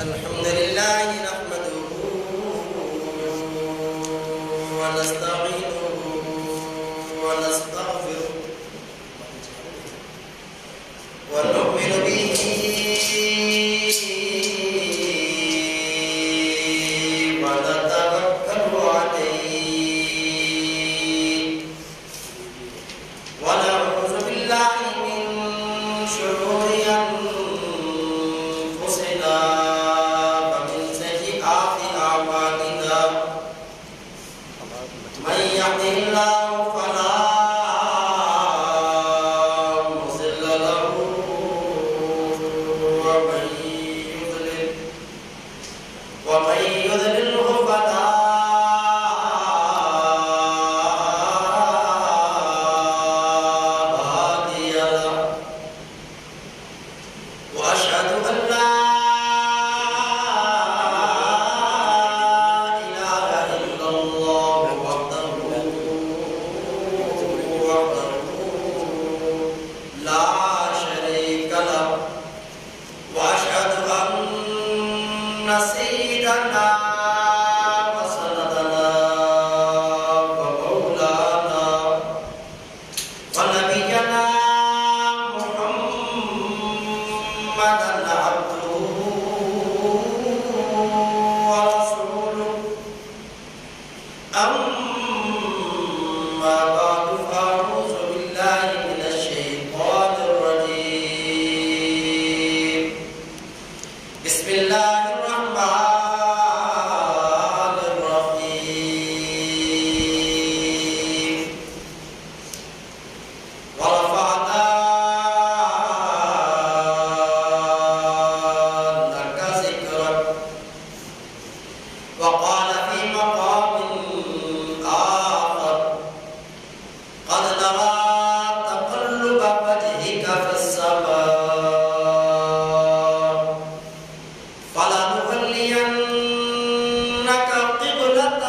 الحمد لله نحمده ونستعينه ونستغفره ونؤمن به ونتوكل عليه ونعوذ بالله من شرور أنفسنا ومن سيئات أعمالنا من يهده الله فلا مضل له ومن يضلله فلا هادي له وأشهد أن لا إله إلا الله وحده لا شريك له وأشهد أن سيدنا وسندنا ومولانا ونبينا محمدا عبده ورسوله أما بعد فأعوذ بالله من الشيطان الرجيم بسم الله الرحمن الرحيم ورفعنا لك ذكرك وقال في مقام آخر قد نرى تقلب وجهك في السماء فلنولينك قبلة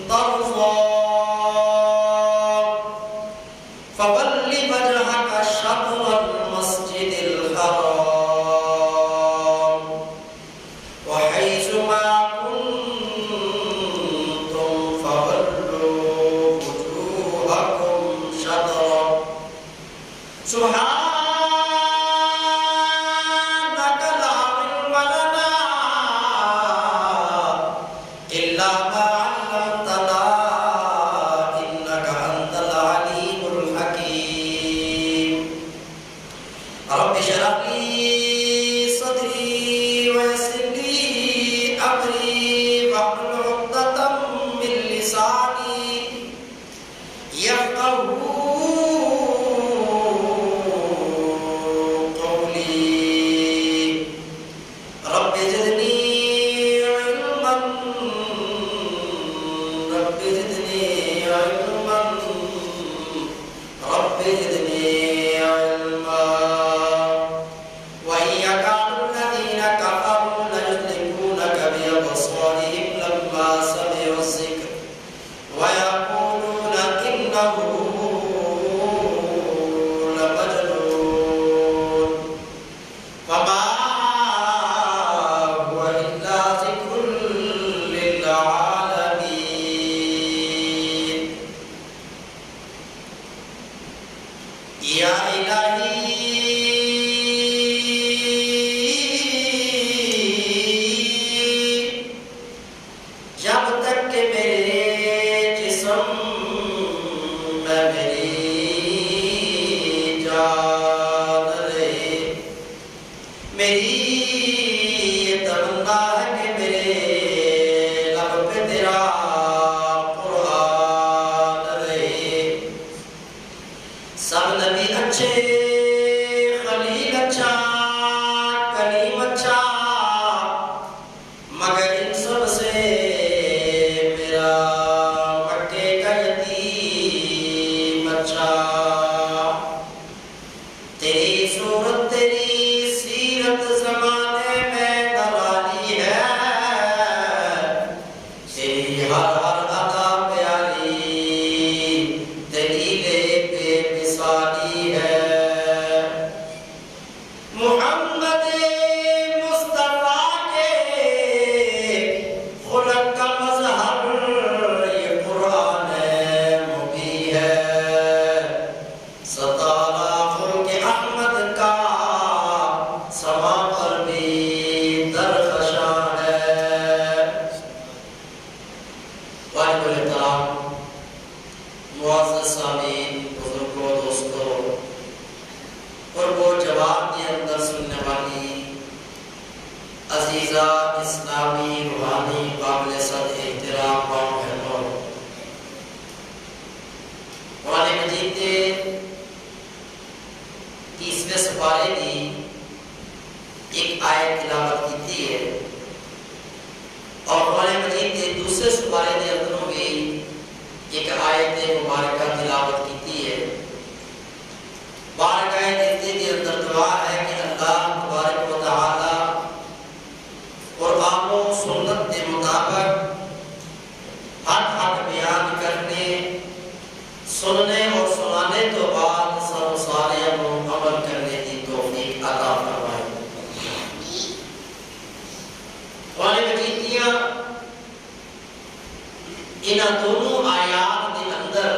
ترضاها فول وجهك شطر المسجد الحرام وحيث ما كنتم فولوا وجوهكم شطره سبحانك لا علم لنا إلا ما علمتنا إنك أنت العليم الحكيم رب اشرح لي صدري ويسر لي أمري واحلل عقدة من لساني يفقهوا قولي رب زدني علما رب زدني علما رب زدني علما وإن يكاد الذين كفروا ليزلقونك بأبصارهم لما سمعوا الذكر ويقولون إنه لمجنون وما هو إلا ذكر للعالمين يا إلہی جب تک کہ میرے جسم میں میری جان رہے میری یہ تمنا ہے کہ میرے لب پہ تیرا قرآن رہے سب نبی اچھے خلیل اچھا کلیم اچھا مگر ان سب سے میرا مکے کا یتیم اچھا تیری صورت تیری سیرت زمانے عزیزہ اسلامی روحانی قابل صد احترام قوم بہنوں، قرآن مجید کے 30ویں سپارے کی ایک آیت تلاوت کی ہے اور قرآن مجید کے دوسرے سپارے کے اندروں بھی ایک آیت مبارکہ تلاوت کی ہے۔ بارک آیت کے اندر دعا ہے کہ اللہ تبارک و تعالی قرآن و سنت کے مطابق حق بیان کرنے، سننے اور سنانے تو بعد سب سارے عمل کرنے کی توفیق عطا فرمائے۔ قرآن مجید دیا ان دونوں آیات کے اندر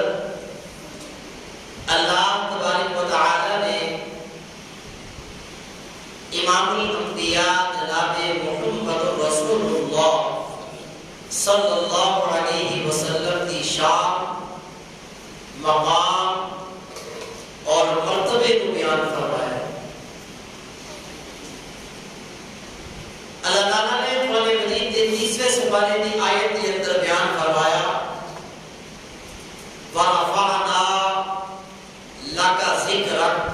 اللہ تبارک و تعالی نے امام الانبیاء جناب محمد رسول اللہ صلی اللہ علیہ وسلم کی شان، مقام اور مرتبے کو بیان فرمایا۔ اللہ تعالیٰ نے قرآن مجید کے 30ویں سپارے کی آیت کے اندر بیان فرمایا وَرَفَعْنَا لَكَ ذِكْرَكَ،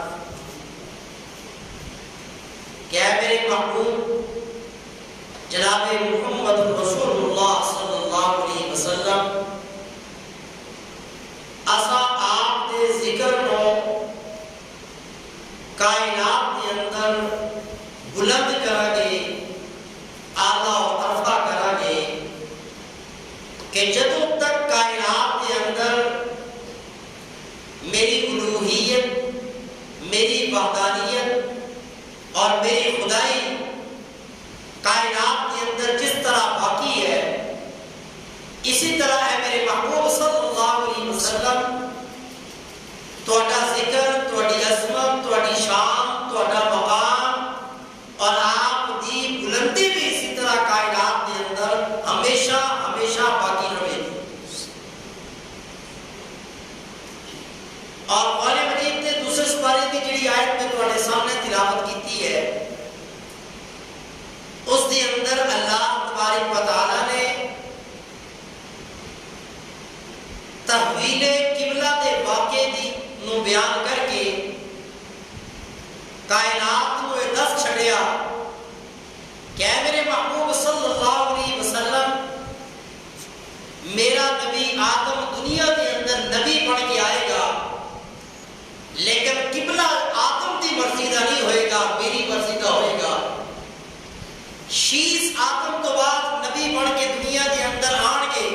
کہ اے میرے محبوب جناب محمد رسول اللہ صلی اللہ علیہ وسلم اسا آپ دے ذکر نو کائنات کے اندر بلند کرا گے، اعلیٰ و ارفع کرا گے کہ جدوں تک کائنات کے اندر میری الوہیت، میری وحدانیت اور میری خدائی کائنات کے اندر جس طرح باقی ہے، اسی طرح ہے میرے محبوب صلی اللہ علیہ وسلم تہاڈا ذکر، تہاڈی عظمت، تہاڈی شان، تہاڈا مقام اور آپ دی بلندی بھی اسی طرح کائنات کے اندر ہمیشہ ہمیشہ باقی رہے گی۔ اور قرآن مجید کے دوسرے سپارے کی جڑی آیت میں تہاڈے سامنے تلاوت کی ہے، اس کے اندر اللہ تبارک و تعالی نے تحویل قبلہ دے واقعے دی نو بیان کر کے کائنات کو یہ دس چھڑیا کہ اے میرے محبوب صلی اللہ علیہ وسلم میرا نبی آدم دنیا کے اندر نبی بن کے آئے گا، لیکن قبلہ آدم کی مرضی کا نہیں ہوئے گا، میری مرضی کا ہوئے گا۔ شیش آدم تو بعد نبی بن کے دنیا کے اندر آن گے،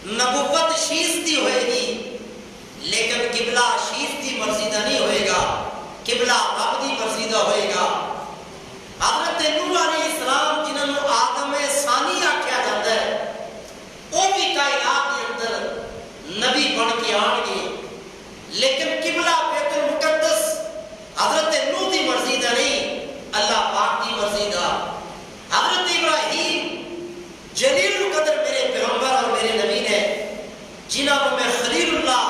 نبوت شیش دی ہوئے گی، لیکن قبلہ شیش دی مرضی کا نہیں ہوئے گا، قبلہ رب دی مرضی کا ہوئے گا۔ حضرت نوح علیہ السلام جنہوں نے آدم ثانی آکھیا جاتا ہے، وہ بھی کائنات کے اندر نبی بن کے آن گے، لیکن قبلہ بیت المقدس حضرت نوح دی مرضی کا نہیں، اللہ پاک دی مرضی کا۔ حضرت ابراہیم جلیل القدر میرے پیغمبر اور میرے نبی نے، جنہوں نے میں خلیل اللہ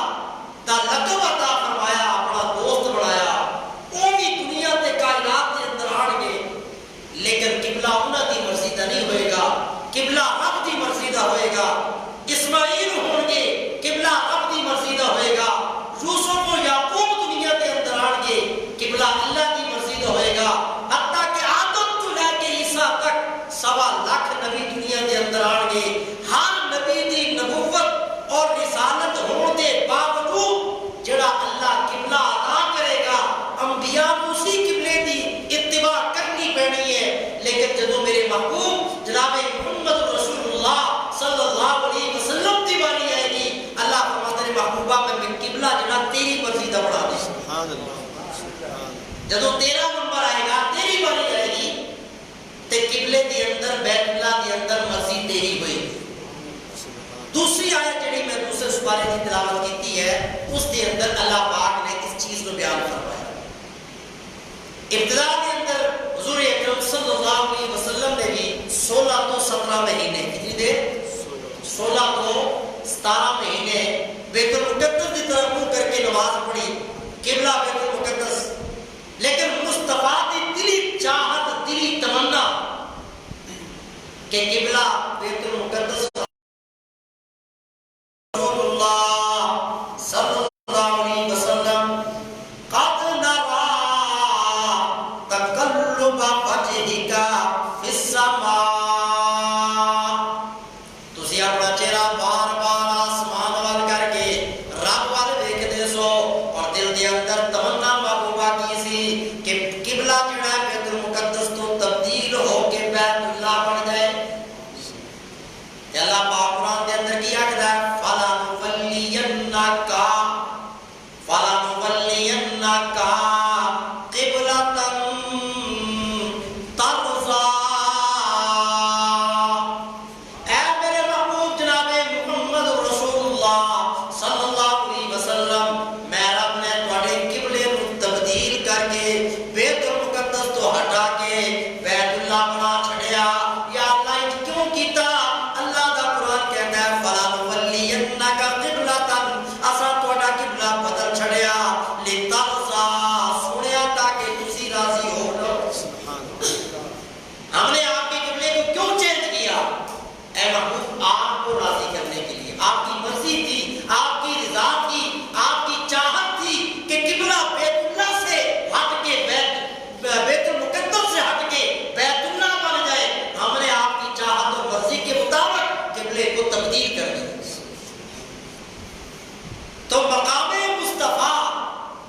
دا لقب عطا فرمایا، اپنا دوست بنایا، وہ بھی دنیا تے کائنات کے اندر آن گے، لیکن قبلہ انہاں دی مرضی کا نہیں ہوئے گا، قبلہ رب دی مرضی کا ہوئے گا۔ اسماعیل ہون گے، قبلہ رب دی مرضی کا ہوئے گا۔ یوسف و یعقوب دنیا کے اندر آن گے، قبلہ اللہ دی مرضی کا ہوئے گا۔ حتیٰ کہ آدم تو لے کے عیسیٰ تک 1.25 لاکھ نبی دنیا کے اندر آن گے۔ ہر نبی دی نبوت اور رسالت ہونے کے باوجود جڑا اللہ قبلہ عطا کرے گا، انبیاء اسی قبلے دی اتباع کرنی پڑنی ہے۔ لیکن جدو میرے محبوب جناب محمد رسول اللہ صلی اللہ علیہ وسلم دی باری آئے گی، اللہ فرماتا ہے محبوبہ میں قبلہ جڑا تیری مرضی دا بڑھا دے۔ سبحان اللہ۔ جدو تیرا نمبر آئے گا، تیری باری آئے گی، تے قبلے دی اندر بیت اللہ دی اندر مرضی تیری ہوئی۔ دوسری آیت جڑی میں دوسرے سپارے کی تلاوت کی ہے، اس کے اندر اللہ پاک نے اس چیز کو بیان فرمایا۔ ابتدا کے اندر حضور اکرم صلی اللہ علیہ وسلم نے بھی 16 تو 17 مہینے، کتنی دیر؟ 16 تو 17 مہینے بیت المقدس کی طرف منہ کر کے نماز پڑھی، قبلہ بیت المقدس۔ لیکن مصطفیٰ کی دلی چاہت، دلی تمنا کہ قبلہ بیت المقدس رسول اللہ صلی اللہ علیہ وسلم قد نرا تقلب وجهك فی السماء، تسی اپنا چہرہ بار بار آسمان وال کر کے رب وال دیکھدے سو اور دل دے اندر تمنا محبوبہ کی سی کہ قبلہ جڑا ہے بیت المقدس تو تبدیل ہو کے بیت اللہ بن جائے۔ کہ اللہ پاک قرآن دے اندر کیا کہتا ہے فَلَنُوَلِّيَنَّكَ قِبْلَةً تَرْضَىٰ، اے میرے محبوب جناب محمد رسول اللہ صلی اللہ علیہ وسلم، میں رب نے تواڈے قبلے نوں تبدیل کر کے بیت المقدس تو ہٹا کے بیت اللہ بنا چھڑیا۔ یا اللہ یہ کیوں کیتا؟ اللہ دا قرآن کہتا ہے فَلَنُوَلِّيَنَّكَ قِبْلَةً، اساں تواڈا قبلہ بدل چھڑیا لِتَرْضَىٰ، سنیا تاکہ تسی راضی ہو لو۔ ہم نے آپ کے قبلے کو کیوں چینج کیا؟ اے محبوب آپ کو راضی کرنے کے لیے، آپ کی مرضی تھی، آپ کی رضا تھی، آپ کی چاہت تھی کہ قبلہ بیت اللہ سے ہٹ کے بیت المقدس سے ہٹ کے بیت اللہ بن جائے۔ ہم نے آپ کی چاہت اور مرضی کے مطابق قبلے کو تبدیل کر دیا۔ تو مقام مصطفیٰ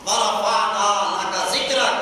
ورفعنا لک ذکرک،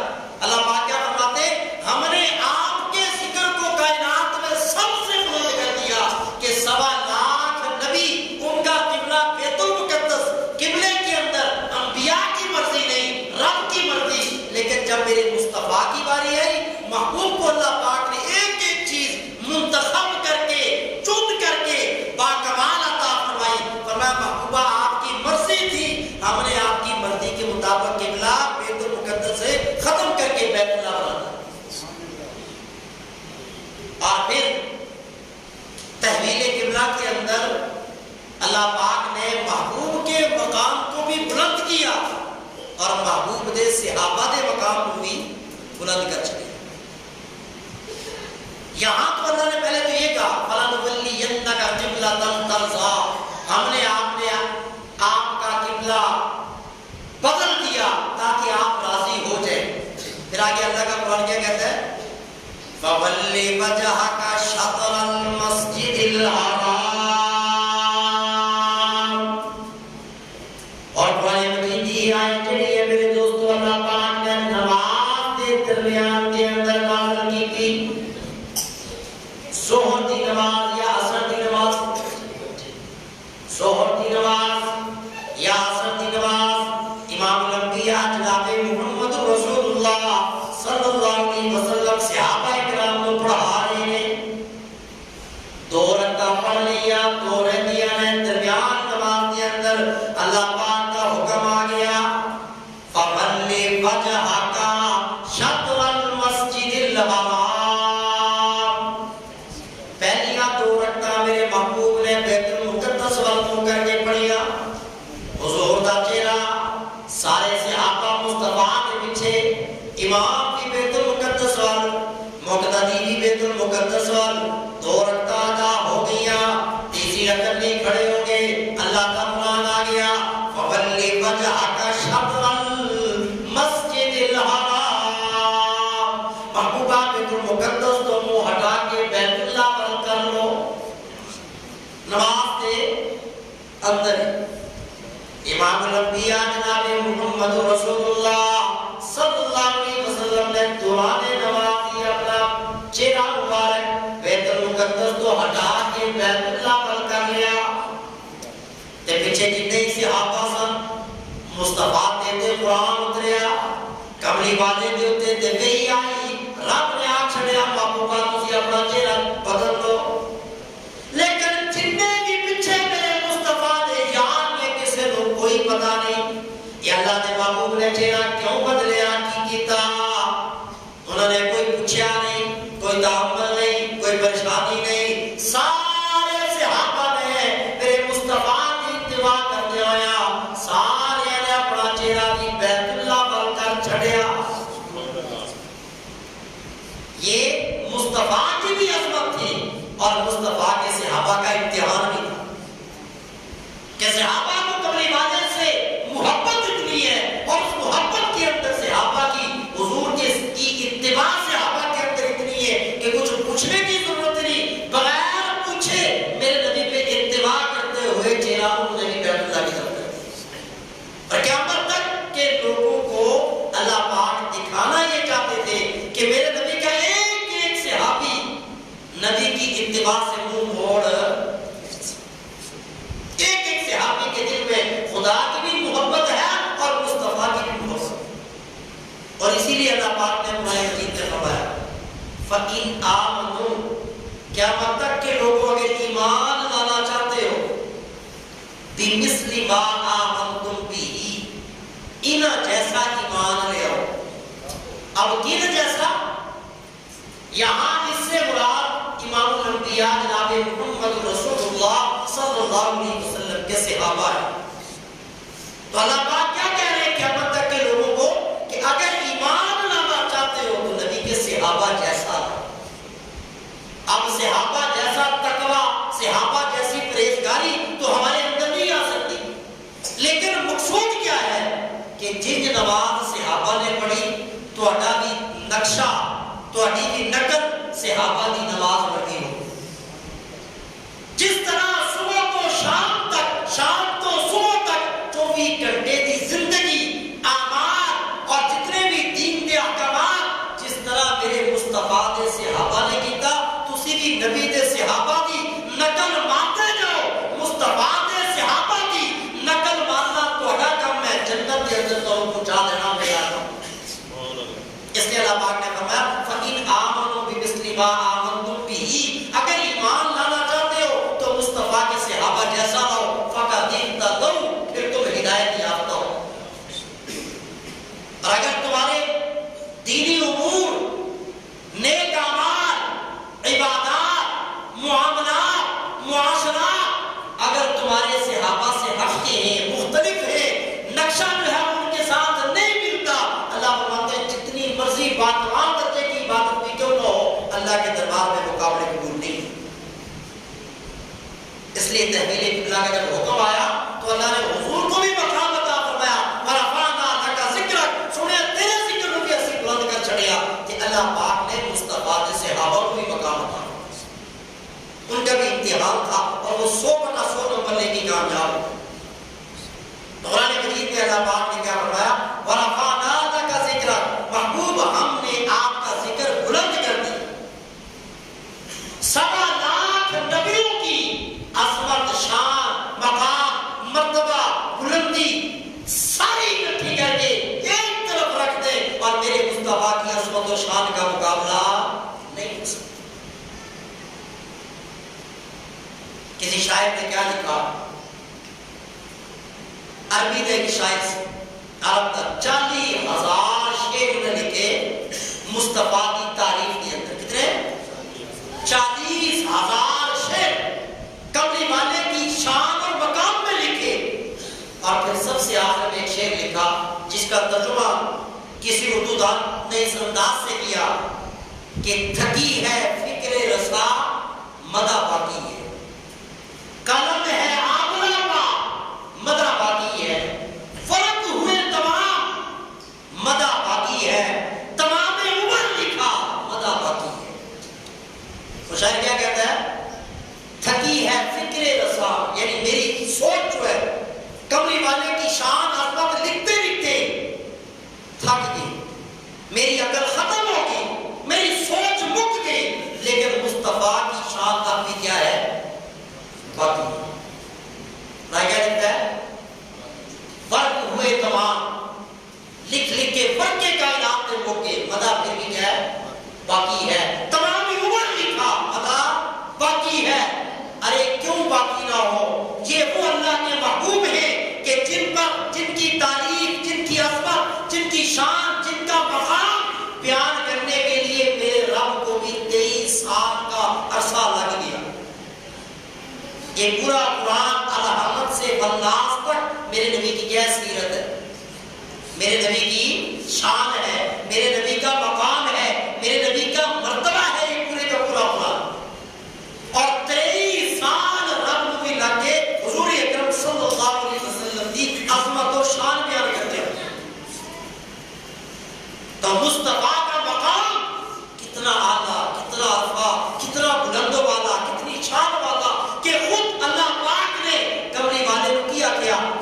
اللہ پاک کیا فرماتے ہیں؟ ہم نے آپ کے ذکر کو کائنات میں سب سے بلند کر دیا کہ 1.25 نبی ان کا قبلہ بیت المقدس، قبلے کے اندر انبیاء کی مرضی نہیں رب کی مرضی۔ لیکن جب میرے مصطفیٰ کی باری آئی، محبوب کو اللہ پاک نے ایک ایک چیز منتخب کر کے چن کر کے باکمال عطا فرمائی۔ فرمایا محبوبہ آپ کی مرضی تھی، ہم نے آپ کی مرضی کے مطابق قبلہ بیت المقدس سے ختم کر کے بیت اللہ بنا دیا۔ اور پھر تحویل قبلہ کے اندر اللہ پاک نے محبوب کے مقام کو بھی بلند کیا اور محبوب دے صحابہ دے مقام کو بھی بلند کر چکے۔ یہاں تو اللہ نے پہلے تو یہ کہا فَلَنُوَلِّيَنَّكَ قِبْلَةً تَرْضَىٰ، ہم نے آپ کا قبلہ بدل دیا تاکہ آپ راضی ہو جائیں۔ پھر آگے اللہ کا قرآن کیا کہتا ہے فَوَلِّ وَجْهَكَ شَطْرَ الْمَسْجِدِ الْحَرَامِ، اور قرآن مجید کی آیت جڑی ہے میرے دوستو اللہ پاک نے نماز کے درمیان کے اندر نازل کی تھی۔ ظہر کی نماز یا عصر کی نماز، ظہر کی نماز یا عصر کی نماز امام الانبیاء جناب محمد رسول اللہ صلی اللہ علیہ وسلم صحابہ کرام کو پڑھا رہے ہیں۔ 2 رکعت پڑھ لیا، 2 رہ دیا ہے، درمیان نماز کے اندر اللہ پاک کا حکم آ گیا فَوَلِّ وَجْهَكَ شَطْرَ الْمَسْجِدِ الْحَرَامِ، پہلیاں 2 رکعتاں میرے محبوب نے بیت المقدس والوں کر کے پڑھیا۔ حضور دا چہرہ سارے صحابہ مصطفیٰ کے پیچھے، امام بھی بیت المقدس وال، مقتدی بھی بیت المقدس وال، 2 رکعتاں ادا ہو گیا، تیسری رکعت نہیں کھڑے ہو گئے، اللہ کا قرآن آ گیا فَوَلِّ وَجْهَكَ شَطْرَ الْمَسْجِدِ الْحَرَامِ، محبوبہ بیت المقدس تو منہ ہٹا کے بیت اللہ بن کر لو۔ نماز کے اندر امام الانبیاء جناب محمد رسول اللہ صلی اللہ علیہ وسلم نے دوران نماز ہی اپنا چہرہ مبارک بیت المقدس تو ہٹا کے بیت اللہ بن کر لیا۔ تے پیچھے جتنے ہی صحابہ سن مصطفیٰ تے قرآن اتریا، کملی والے دے اتے تے وحی آئی، رب نے آ چھڑیا محبوبہ تسی اپنا چہرہ بدل لو۔ لیکن جتنے بھی پیچھے میرے مصطفیٰ دے یار نے کسے نو کوئی پتہ نہیں کہ اللہ دے محبوب نے چہرہ کیوں بدلیا، کی کیتا؟ انہوں نے کوئی پوچھا نہیں، کوئی تعامل نہیں، کوئی پریشانی نہیں۔ سارے صحابہ نے میرے مصطفیٰ کی اتباع کرتے ہویا سارے نے اپنا چہرہ بھی بیت اللہ بن کر چھڑیا۔ یہ مصطفیٰ کی بھی عظمت تھی اور مصطفیٰ کے صحابہ کا امتحان بھی تھا کہ صحابہ کو کملی والے سے محبت اتنی ہے اور اس محبت کے اندر صحابہ کی حضور کی اتباع صحابہ کے اندر اتنی ہے کہ کچھ پوچھنے کی ضرورت نہیں، بغیر پوچھے میرے نبی پہ اتباع کرتے ہوئے چہرہ مجھے بیت اللہ کی طرف کرتے، اور قیامت تک کے لوگوں کو اللہ پاک دکھانا یہ چاہتے تھے کہ میرے نبی کا ایک ایک صحابی نبی کی اتباع سے منہ موڑ، ایک ایک صحابی کے دل میں خدا کی بھی محبت ہے اور مصطفیٰ کی بھی محبت، اور اسی لیے اللہ پاک نے قرآن مجید میں فرمایا فَإِنْ آمَنُوا، قیامت تک کے لوگوں اگر ایمان لانا چاہتے ہو بِمِثْلِ مَا آمَنْتُمْ بِهِ، ان جیسا ایمان لے آؤ۔ اب کن جیسا؟ یہاں اس سے مراد امام الانبیاء جناب محمد رسول اللہ صلی اللہ علیہ وسلم کے صحابہ ہیں۔ تو اللہ پاک کیا کہہ رہے ہیں قیامت تک کے لوگوں کو کہ اگر ایمان لانا چاہتے ہو تو نبی کے صحابہ جیسا ہے۔ اب صحابہ جیسا تقویٰ، صحابہ جیسی پرہیزگاری تو ہمارے اندر نہیں آ سکتی، لیکن مقصود کیا ہے کہ جن نماز صحابہ نے پڑھی تو بھی نقشہ، تو بھی نقل صحابہ کی نماز پڑھی ہو، جس طرح صبح تو شام تک، شام تو صبح تک 24 گھنٹے کی زندگی، اعمال اور جتنے بھی دین کے احکامات جس طرح میرے مصطفیٰ دے صحابہ نے کیتا، تسی بھی نبی دے صحابہ کی نقل مانتے جاؤ، مصطفیٰ دے صحابہ کی نقل ماننا تہاڈا کم ہے، جنت کے اندر تو پہنچا دینا میرا کام۔ اس لیے اللہ پاک نے فرمایا فَإِنْ آمَنُوا بِمِثْلِ مَا آمَنْتُمْ بِهِ، اگر ایمان لانا چاہتے ہو تو مصطفیٰ کے صحابہ جیسا لاؤ، فَقَدِ اهْتَدَوْا، پھر تم ہدایت یافتہ ہو۔ اور اگر تمہارے دینی امور، نیک اعمال، عبادات، معاملات، معاشرات اگر تمہارے صحابہ سے ہٹ کے ہیں، مختلف ہیں، نقشہ جو ہے ان کے ساتھ نہیں ملتا، اللہ فرماتے ہیں جتنی مرضی باتوان درجے کی عبادت بھی کیوں نہ ہو، اللہ کے دربار میں مقابلے قبول نہیں۔ اس لیے تحویل قبلہ کا جب حکم آیا تو اللہ نے حضور کو بھی مقام عطا فرمایا، وَرَفَعْنَا لَكَ ذِكْرَكَ، سنیا تیرے ذکر کو بھی ایسی بلند کر چھڑیا کہ اللہ پاک نے مصطفیٰ کے صحابہ کو بھی مقام عطا فرمایا۔ ان کا بھی امتحان تھا اور وہ 100 نمبر لے کے کامیاب ہوئے۔ قرآن مجید میں اللہ پاک نے کیا فرمایا وَرَفَعْنَا لَكَ ذِكْرَكَ، محبوب ہم نے آپ کا ذکر بلند کر دیا۔ 7 لاکھ نبیوں کی عظمت، شان، مقام، مرتبہ، بلندی ساری اکٹھی کر کے ایک طرف رکھ دیں اور میرے مصطفیٰ کی عظمت و شان کا مقابلہ نہیں ہو سکتا۔ کسی شاعر نے کیا لکھا، عربی نے ایک شاعر سے عرب کا 40,000 شعر نے لکھے مصطفیٰ کی تعریف کے اندر۔ کتنے؟ 40,000 شعر کملی والے کی شان اور مقام میں لکھے، اور پھر سب سے آخر میں ایک شعر لکھا جس کا ترجمہ کسی اردو دان نے اس انداز سے کیا کہ تھکی ہے فکر رسا مدہ باقی ہے، قلم ہے آبلا کا مدہ باقی ہے، فرق ہوئے تمام مدہ باقی ہے، تمام عمر لکھا مدہ باقی ہے۔ وہ شاعر کیا کہتا ہے؟ تھکی ہے فکر رسا، یعنی میری سوچ جو ہے کملی والے کی شان عظمت لکھتے لکھتے تھک گئی، میری عقل ختم ہو گئی، میری سوچ مک گئی، لیکن مصطفیٰ کی شان تک بھی کیا ہے؟ باقی ہے۔ کیا لکھتا ہے؟ فرق ہوئے تمام، لکھ لکھ کے فرق کے کائنات میں موقع مدہ پھر بھی کیا ہے؟ باقی ہے، تمام عمر لکھا مدہ باقی ہے۔ ارے کیوں باقی نہ ہو؟ یہ وہ اللہ کے محبوب ہیں کہ جن کی تعریف، جن کی عظمت، جن کی شان، جن کا مقام بیان کرنے کے لیے میرے رب کو بھی 23 سال کا عرصہ لگ گیا۔ یہ پورا قرآن الحمد سے بلناس تک میرے نبی کی کیا سیرت ہے، میرے نبی کی شان ہے، میرے نبی کا مقام ہے، میرے نبی کا مرتبہ ہے، یہ پورے کا پورا قرآن۔ اور کتنا بلند والا، کتنی شان والا کہ خود اللہ پاک نے کملی والے کو کیا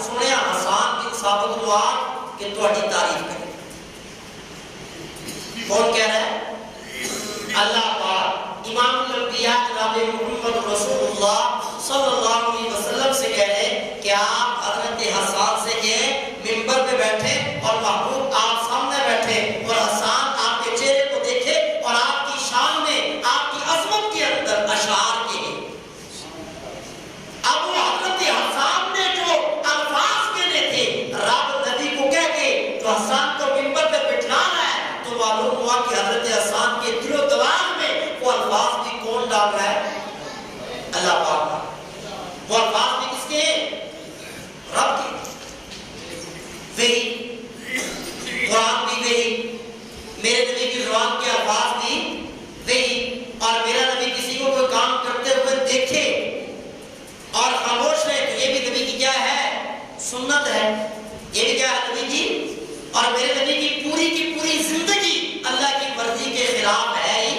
سنیا حسان بن ثابت کو کہ تہاڈی تعریف کرے. کون کہہ رہا ہے؟ اللہ پاک. امام الانبیاء جناب محمد رسول اللہ صلی اللہ علیہ وسلم سے کہہ رہے کہ آپ حضرت حسان سے کہیں منبر پہ بیٹھے اور محبوب آپ سامنے بیٹھے اور حسان آپ کے چہرے کو دیکھے اور آپ کی شان میں، آپ کی عظمت کے اندر اشعار کہے. اب وہ حضرت حسان نے جو الفاظ کہنے تھے رب نبی کو کہہ کے تو حسان کو منبر پہ بٹھانا ہے، تو معلوم ہوا کہ حضرت حسان کے دل و دماغ میں وہ الفاظ بھی کون ڈال رہا ہے؟ اللہ پاک. وہ الفاظ بھی کس کے؟ رب کے. وہی قرآن بھی وہی، میرے نبی کی زبان کے الفاظ بھی وہی. اور میرا نبی کسی کو کوئی کام کرتے ہوئے دیکھے اور خاموش ہے تو یہ بھی نبی کی کیا ہے؟ سنت ہے. یہ بھی کیا ہے نبی کی؟ اور میرے نبی کی پوری زندگی اللہ کی مرضی کے خلاف ہے ہی.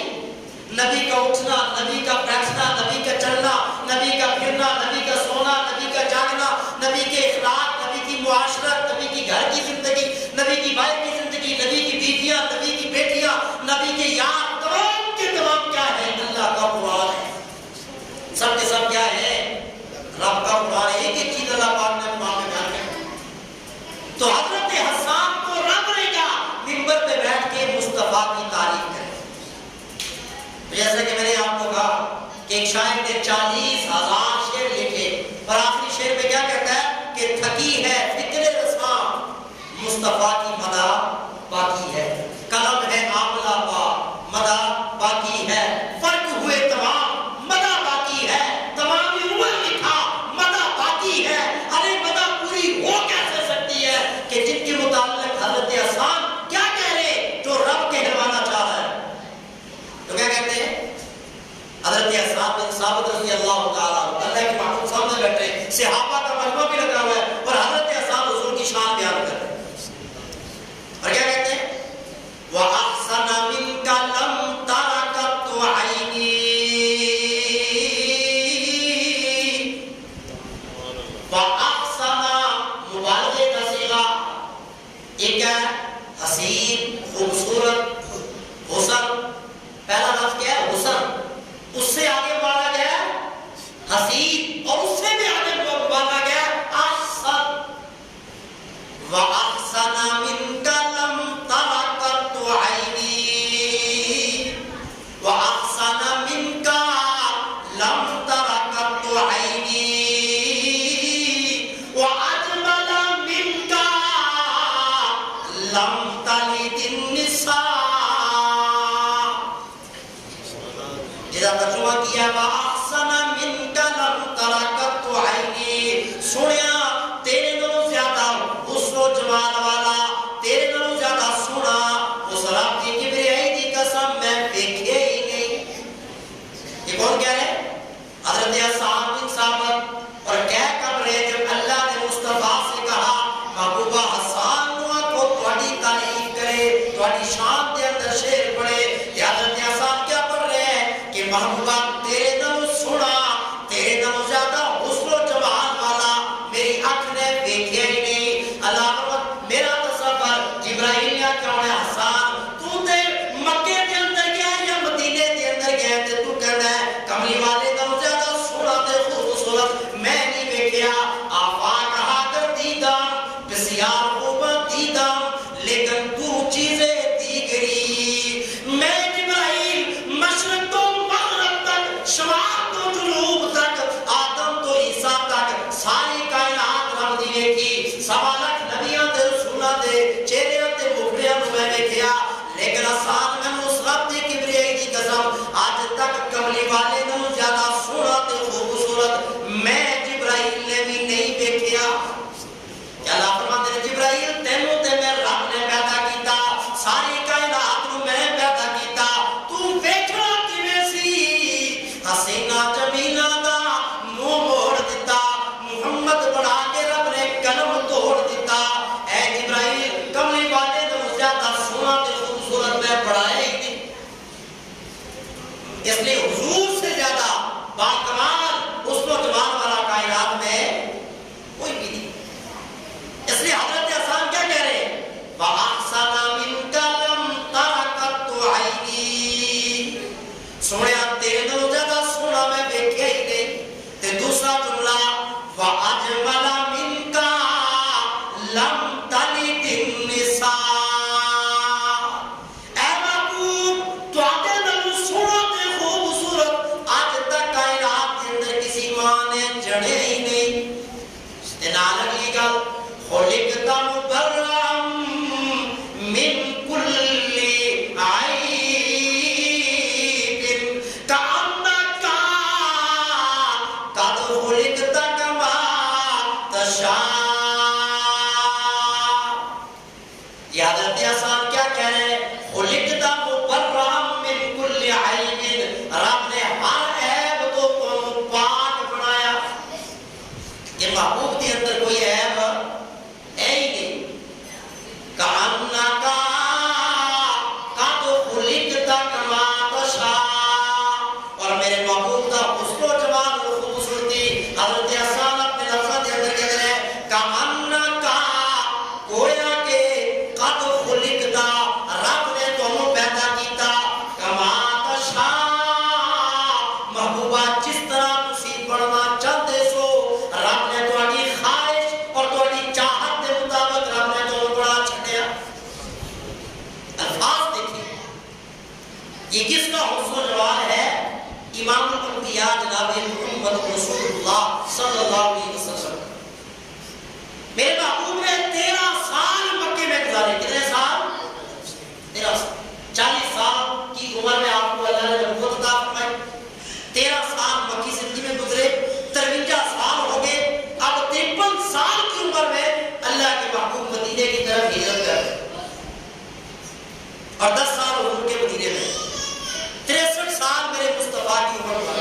نبی کا اٹھنا، نبی کا بیٹھنا، نبی کا چلنا، نبی کا پھرنا، نبی کا سونا، نبی کا جاگنا، نبی کے اخلاق، نبی کی معاشرت، نبی کی گھر کی زندگی، نبی کی بھائی کی زندگی، نبی کی بیویاں، نبی کی بیٹیاں، نبی کے یار، تمام کے تمام کیا ہے؟ اللہ کا قرآن ہے. سب کے سب کیا ہے؟ رب کا قرآن ہے. ایک ایک چیز اللہ پاک نے قرآن میں بیان کی. تو حضرت حسان کو رب نے کہا منبر پہ بیٹھ کے مصطفیٰ کی تعریف کرے. جیسا کہ میں نے آپ کو کہا کہ ایک شاعر نے 40,000 شعر لکھے اور آخری شعر میں کیا کہتا ہے کہ تھکی ہے فکر رساں مصطفیٰ کی مدح باقی ہے. قلم ہے آملہ پا مدح باقی ہے. فرق ہوئے تمام مدح باقی ہے. تمامی عمر لکھا مدح باقی ہے. ارے مدح پوری ہو کیسے سکتی ہے کہ جن کے متعلق حضرت حسان کیا کہہ رہے جو رب کہلوانا چاہ رہا ہے. تو کیا کہتے ہیں؟ حضرت حسان بن ثابت رضی اللہ تعالیٰ اللہ کے محبوب سامنے بیٹھے ہیں، صحابہ کا مجمع بھی لگا ہوا ہے اور حضرت حسان حضور کی شان بیان کر رہے ہیں. اور کیا کہتے ہیں؟ وَأَحْسَنَ مِنْكَ لَمْ تَرَكَتْ عَيْنِي. وَأَحْسَنَ مبالغے کا صیغہ ایک ہے حسین، خوبصورت، حسن. پہلا لفظ کیا ہے؟ حسن. اس سے آگے بڑھا گیا حسین اور اس سے بھی آگے بڑھا گیا احسن. وَأَحْسَنَ مِنْكَ لَمْ تَرَكَتْ عَيْنِي. وَأَحْسَنَ مِنْكَ لَمْ تَرَكَتْ عَيْنِي. وَأَجْمَلَ مِنْكَ لَمْ تَلِدِ النِّسَاء. ترجمہ کیا وَأَحْسَنَ مِنْكَ لَمْ تَرَكَتْ عَيْنِي. سنیا تیرے نالوں زیادہ حسن و جمال والا، تیرے نالوں زیادہ سونا اس رب کی کبریائی دی قسم میں دیکھے ہی نہیں. یہ کون کہہ رہے؟ حضرت حسان بن ثابت. اور کہہ کب رہے جب اللہ نے مصطفیٰ سے کہا محبوبہ حسان کو تھوڑی تعریف کرے، تھوڑی شان دے اندر شعر پڑھے. یا حضرت حسان کیا پڑھ رہے ہیں کہ محبوبہ تیرے نالوں سونا، تیرے نالوں زیادہ حسن و جمال والا میری آنکھ نے دیکھے ہی نہیں. اللہ میرا تصور جبرائیل نے کہا حسان تو تے مکے کے اندر گیا یا مدینے کے اندر گیا تے تو کہنا ہے کملی والے نالوں زیادہ سونا تے خوبصورت میں نہیں دیکھا. آفاق کہا کر دیدم بسیار خوب دیدم لیکن تو چیزیں دیگری. میں جبرائیل مشرق تو مغرب تک، شمال تو جنوب تک، آدم تو عیسیٰ تک ساری کائنات رب دی دیکھی. 1.25 لاکھ نبیاں تے رسولاں دے چہرے تے مخڑیاں نوں میں دیکھیا. لیکن آسان میں اس رب دی کبریائی دی قسم آج تک کملی والے نوں زیادہ سونا تے خوبصورت میں جبرائیل نے بھی نہیں دیکھیا. کیا اللہ فرماتے ہیں جبرائیل تینوں تے میں رب نے پیدا کیتا، ساری کائنات نوں میں پیدا کیتا، تو ویکھنا کیویں سی؟ حسینہ جمیلہ دا منہ موڑ دیتا، محمد بنا کے رب نے قلم توڑ دیتا. اے جبرائیل کملی والے نوں زیادہ سونا تے خوبصورت میں بڑھائے ہی نہیں. اس لیے حضور سے زیادہ باکمال حسن و جمال والا کائنات میں کوئی بھی نہیں. اس لیے حضرت حسن کیا کہہ رہے ہیں؟ وَأَحْسَنَ مِنْكَ لَمْ تَرَكَتُ عَيْنِي، سوڑیا تیرے دلوں زیادہ سونا میں دیکھے ہی نہیں. تے دوسرا جملہ وَأَجْمَلَ مِنْكَ لَمْ تَلِدِ النِّسَاء، اے محبوب تو آتے دلوں سونا تے خوبصورت آج تک کائنات کے اندر کسی ماں نے جڑے ہی نہیں. استنال اگلی گل خلقت مبرأ من كل عيب كأنك قد خلقت كما تشاء. یہ حضرت حسن کیا کہہ رہے ہیں؟ خلقت مبرأ من كل عيب، رب نے ہر عیب تو تم پاک بنایا. یہ محبوب کے اندر کوئی عیب ہے ہی نہیں. کأنک قد خلقت کما تشاء، اور میرے محبوب کا حسن و جمال اور خوبصورتی حضرت حسن اپنے لفظ کے اندر کہہ رہے ہیں کأنک، گویا کہ قد خلقت، رب نے تمہیں پیدا کیتا کما تشاء، محبوبہ جس طرح تسی بڑھنا چاہتے سو رب نے تمہاری خواہش اور تمہاری چاہت کے مطابق رب نے تمہیں بڑا چھٹیا. الفاظ دیکھیں یہ کس کا حسن و جمال ہے؟ امام الانبیاء جناب محمد رسول اللہ صلی اللہ علیہ وسلم. میرے محبوب نے 13 سال مکے میں گزارے. کتنے سال؟ 13 سال. 40 سال کی عمر میں آپ کو اللہ نے نبوت عطا فرمائی. 13 سال مکی زندگی میں گزرے. 53 سال ہو گئے. اب 53 سال کی عمر میں اللہ کے محبوب مدینے کی طرف ہجرت کر گئے اور 10 سال حضور کے مدینے میں. 63 سال میرے مصطفیٰ کی عمر پر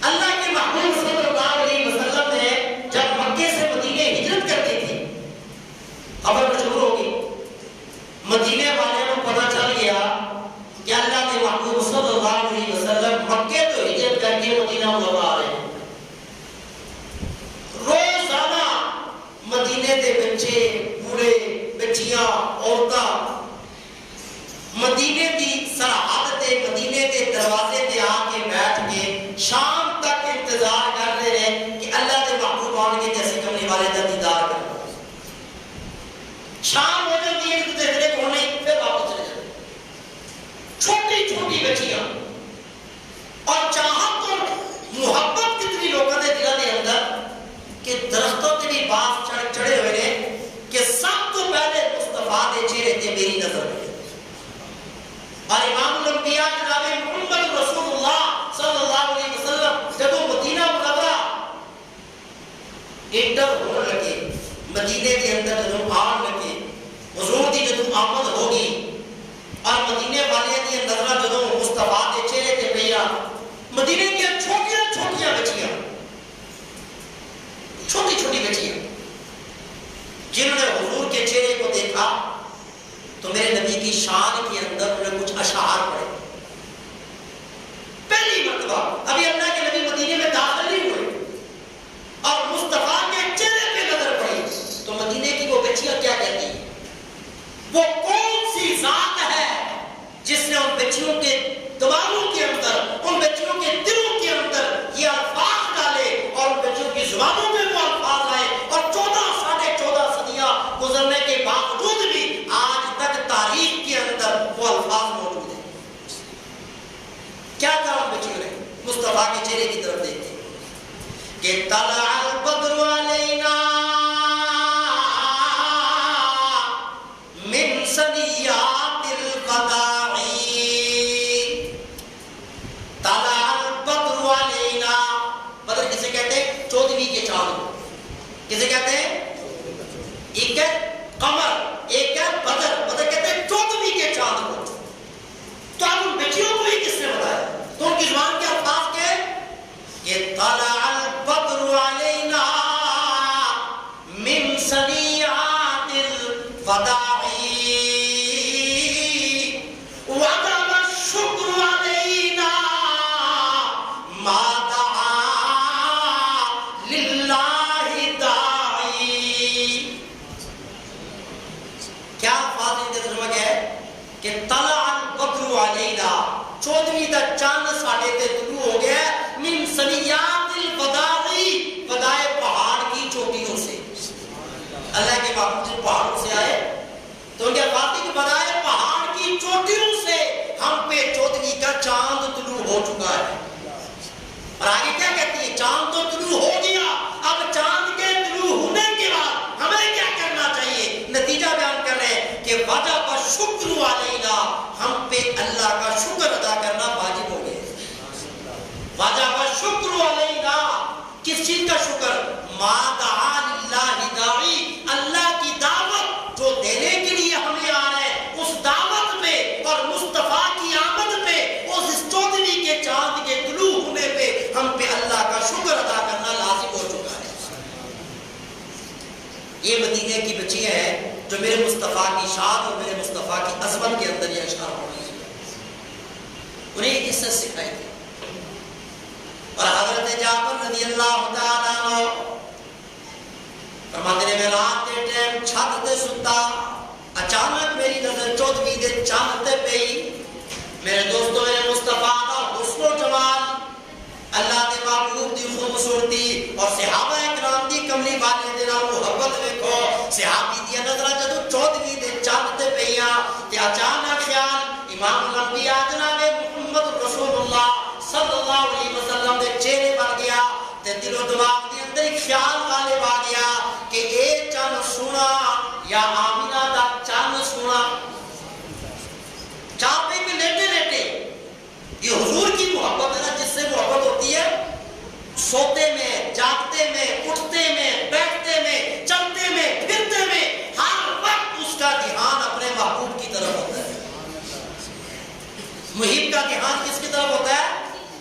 اللہ کے محبوب صلی اللہ علیہ وسلم نے جب مکے سے مدینے ہجرت کرتے تھے خبر مشہور ہوگی. مدینے والوں کو پتہ چل گیا کہ اللہ کے محبوب صلی اللہ علیہ وسلم مکے تو ہجرت کر کے مدینہ منورہ آ رہے ہیں. روزانہ مدینے دے بچے بوڑھے بچیاں عورتاں مدینے دی سرحد تے مدینے دے دروازے تے آ کے بیٹھ کے شام تک انتظار کر رہے ہیں کہ اللہ کے محبوب آن کے جیسے کملی والے دا دیدار کریں. شام ہو جاتی ہے تو دیکھنے کو نہیں پھر واپس چلے جاتے. چھوٹی چھوٹی بچیاں اور چاہت اور محبت کتنی لوگوں نے دلوں کے اندر کہ درختوں کے بھی باس چڑھے ہوئے نے کہ سب تو پہلے مصطفیٰ دے چہرے تے میری نظر ہے. اور امام الانبیاء جناب محمد رسول اللہ صلی اللہ علیہ وسلم جب وہ مدینہ منورہ انٹر ہونے لگے مدینے کے اندر جب آن لگے حضور دی جب آمد ہوگی اور مدینے والے دی نظرہ جب مصطفیٰ دے چہرے تے پیا مدینے کی چھوٹیاں چھوٹیاں بچیاں چھوٹی چھوٹی بچیاں جنہوں نے حضور کے چہرے کو دیکھا تو میرے نبی کی شان کے اندر انہیں کچھ اشعار پڑے. پہلی مرتبہ ابھی اللہ کے نبی مدینے میں داخل نہیں ہوئے اور مصطفیٰ کے چہرے پہ نظر پڑی تو مدینے کی وہ بچیاں کیا کہتی ہیں؟ وہ کون سی ذات ہے جس نے ان بچیوں کے دماغوں کے اندر ان بچیوں کے دلوں کے اندر یہ الفاظ ڈالے اور ان بچیوں کی زبانوں میں وہ الفاظ آئے اور 14 صدیاں گزرنے کے باوجود بھی آج تک تاریخ کے اندر وہ الفاظ موجود ہیں. کیا کہا ان بچیوں نے مصطفیٰ کے چہرے کی طرف دیکھتے کہ طلع البدر علینا من ثنیات الوداع. طلع البدر علینا، بدر کسے کہتے ہیں؟ 14ویں کے چاند کو. کسے کہتے ہیں؟ ایک ہے قمر، ایک ہے بدر. بدر کہتے ہیں 14ویں کے چاند کو. تو اب ان بچیوں کو ہی کس نے بتایا؟ تو ان کی زبان کے الفاظ کے کہ طلع البدر علینا من ثنیات الوداع وجب الشکر علینا ہو چکا ہے. اور آگے کیا کہتی ہے؟ چاند تو طلوع ہو گیا، اب چاند کے طلوع ہونے کے بعد ہمیں کیا کرنا چاہیے؟ نتیجہ بیان کر رہے ہیں کہ وجب الشکر علینا، ہم پہ اللہ کا شکر ادا کرنا واجب ہو گیا. وجب الشکر علینا، کس چیز کا شکر؟ ما دعا للہ داعی، اللہ کی دعوت جو دینے کے لیے ہمیں آ رہے ہیں، اس دعوت پہ اور مصطفیٰ کی آمد پہ، اس 14ویں کے چاند کے طلوع ہونے پہ ہم پہ اللہ کا شکر ادا کرنا لازم ہو چکا ہے. یہ مدینے کی بچیاں ہیں جو میرے مصطفیٰ کی شان اور میرے مصطفیٰ کی عظمت کے اندر یہ اشعار ہو رہی ہیں، انہیں اس سے سکھائی تھی. اور حضرت جابر رضی اللہ تعالیٰ عنہ فرماتے ہیں میں رات کے ٹائم چھت تے ستا، اچانک میری نظر 14ویں دے چاند تے پئی. میرے دوستوں، میرے مصطفیٰ دا حسن و جمال، اللہ دے محبوب دی خوبصورتی اور صحابہ اکرام دی کملی والے دے نال محبت ویکھو. صحابی دی نظراں جدوں 14ویں دے چاند تے پئیاں تے اچانک خیال امام الانبیاء جناب محمد رسول اللہ صلی اللہ علیہ وسلم دے چہرے بن گیا تے دل و دماغ دے اندر ایک خیال غالب آ گیا کہ اے چاند سونا یا آمینہ دا چاند سونا. چاپے میں لیٹے لیٹے یہ حضور کی محبت ہے نا، جس سے محبت ہوتی ہے. سوتے میں، جاگتے میں، اٹھتے میں، بیٹھتے میں، چلتے میں، پھرتے میں، ہر وقت اس کا دھیان اپنے محبوب کی طرف ہوتا ہے. محب کا دھیان کس کی طرف ہوتا ہے؟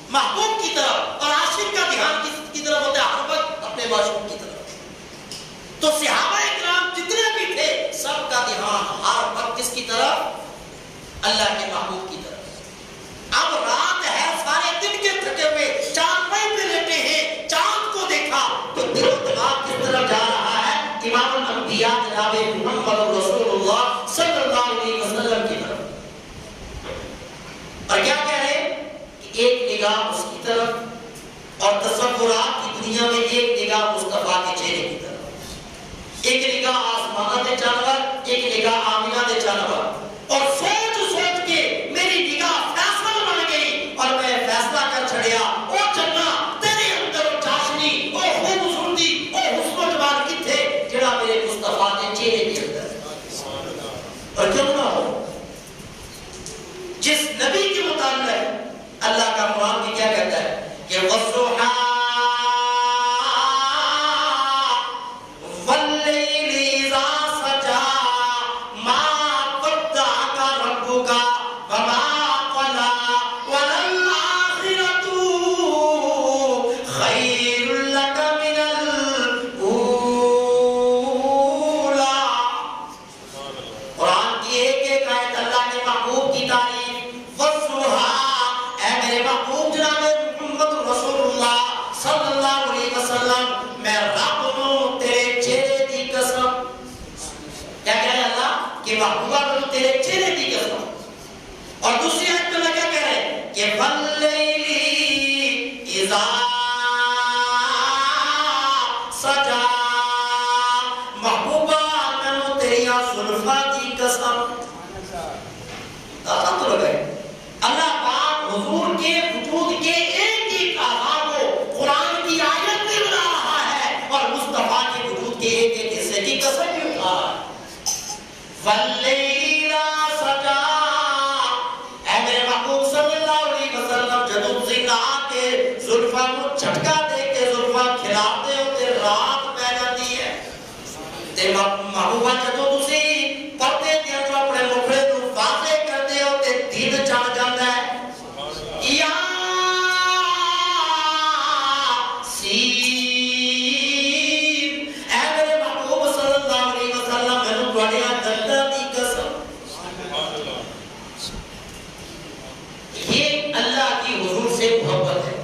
محبوب کی طرف. اور عاشق کا دھیان کس کی طرف ہوتا ہے؟ ہر وقت اپنے معشوق کی طرف. تو صحابہ اکرام جتنے بھی تھے سب کا دھیان ہر وقت کس کی طرف؟ اللہ کے محبوب کی طرف. اب رات ہے، سارے دن کے تھکے ہوئے چاند پہ لیٹے ہیں، چاند کو دیکھا تو دل و دماغ کس طرف جا رہا ہے؟ امام الانبیاء جناب محمد رسول اللہ صلی اللہ علیہ وسلم کی طرف. اور کیا کہہ رہے ہیں کہ ایک نگاہ اس کی طرف، اور تصورات کی دنیا میں ایک نگاہ مصطفیٰ کے چہرے کی طرف، ایک نگاہ آسمانہ دے جانور، ایک نگاہ آمینہ دے جانور. اور سوچ سوچ کے میری نگاہ فیصلہ بن گئی اور میں فیصلہ کر چھڑیا، او جنہ تیرے اندر او چاشنی، او خوبصورتی، او حسن و جمال کتھے جڑا میرے مصطفیٰ کے چہرے کے اندر. اور کیوں نہ ہو جس نبی کے متعلق اللہ کا قرآن بھی کیا کہتا ہے کہ وَالضُّحَىٰ وَاللَّيْلِ إِذَا سَجَىٰ مَا وَدَّعَكَ رَبُّكَ وَمَا قَلَىٰ وَلَلْآخِرَةُ خَيْرٌ لَكَ مِنَ الْأُولَىٰ. قرآن کی ایک ایک آیت اللہ کے محبوب کی تعریف. اے میرے محبوب جناب محمد رسول اللہ صلی اللہ علیہ وسلم، میں رب ہوں تیرے چہرے دی قسم. کیا کہہ رہے اللہ کہ محبوبہ ہوں تیرے چہرے دی قسم. اور دوسری آیت میں کیا کہہ رہے ہیں کہ وَاللَّيْلِ إِذَا سَجَىٰ، محبوبہ میں ہوں تیری زلفاں دی قسم. تو لگائے اللہ پاک حضور کے وجود کے ایک ایک اعضاء کو قرآن کی آیت میں بنا رہا ہے اور مصطفیٰ کے وجود کے ایک ایک حصے کی قسم بھی اٹھا رہا ہے. وَاللَّيْلِ إِذَا سَجَىٰ، اے میرے محبوب صلی اللہ علیہ وسلم جدوں زندہ کے زلفاں کو جھٹکا دے کے زلفاں کھلاتے ہوتے رات پہ جاتی ہے تے محبوبہ جدوں تسی پردے دے اندر اپنے مکھڑے کو واضح کرتے ہو تے دن چڑھ جاتا ہے. یا سین، اے میرے محبوب صلی اللہ علیہ وسلم میں بڑے درداں دی قسم. یہ اللہ کی حضور سے محبت ہے.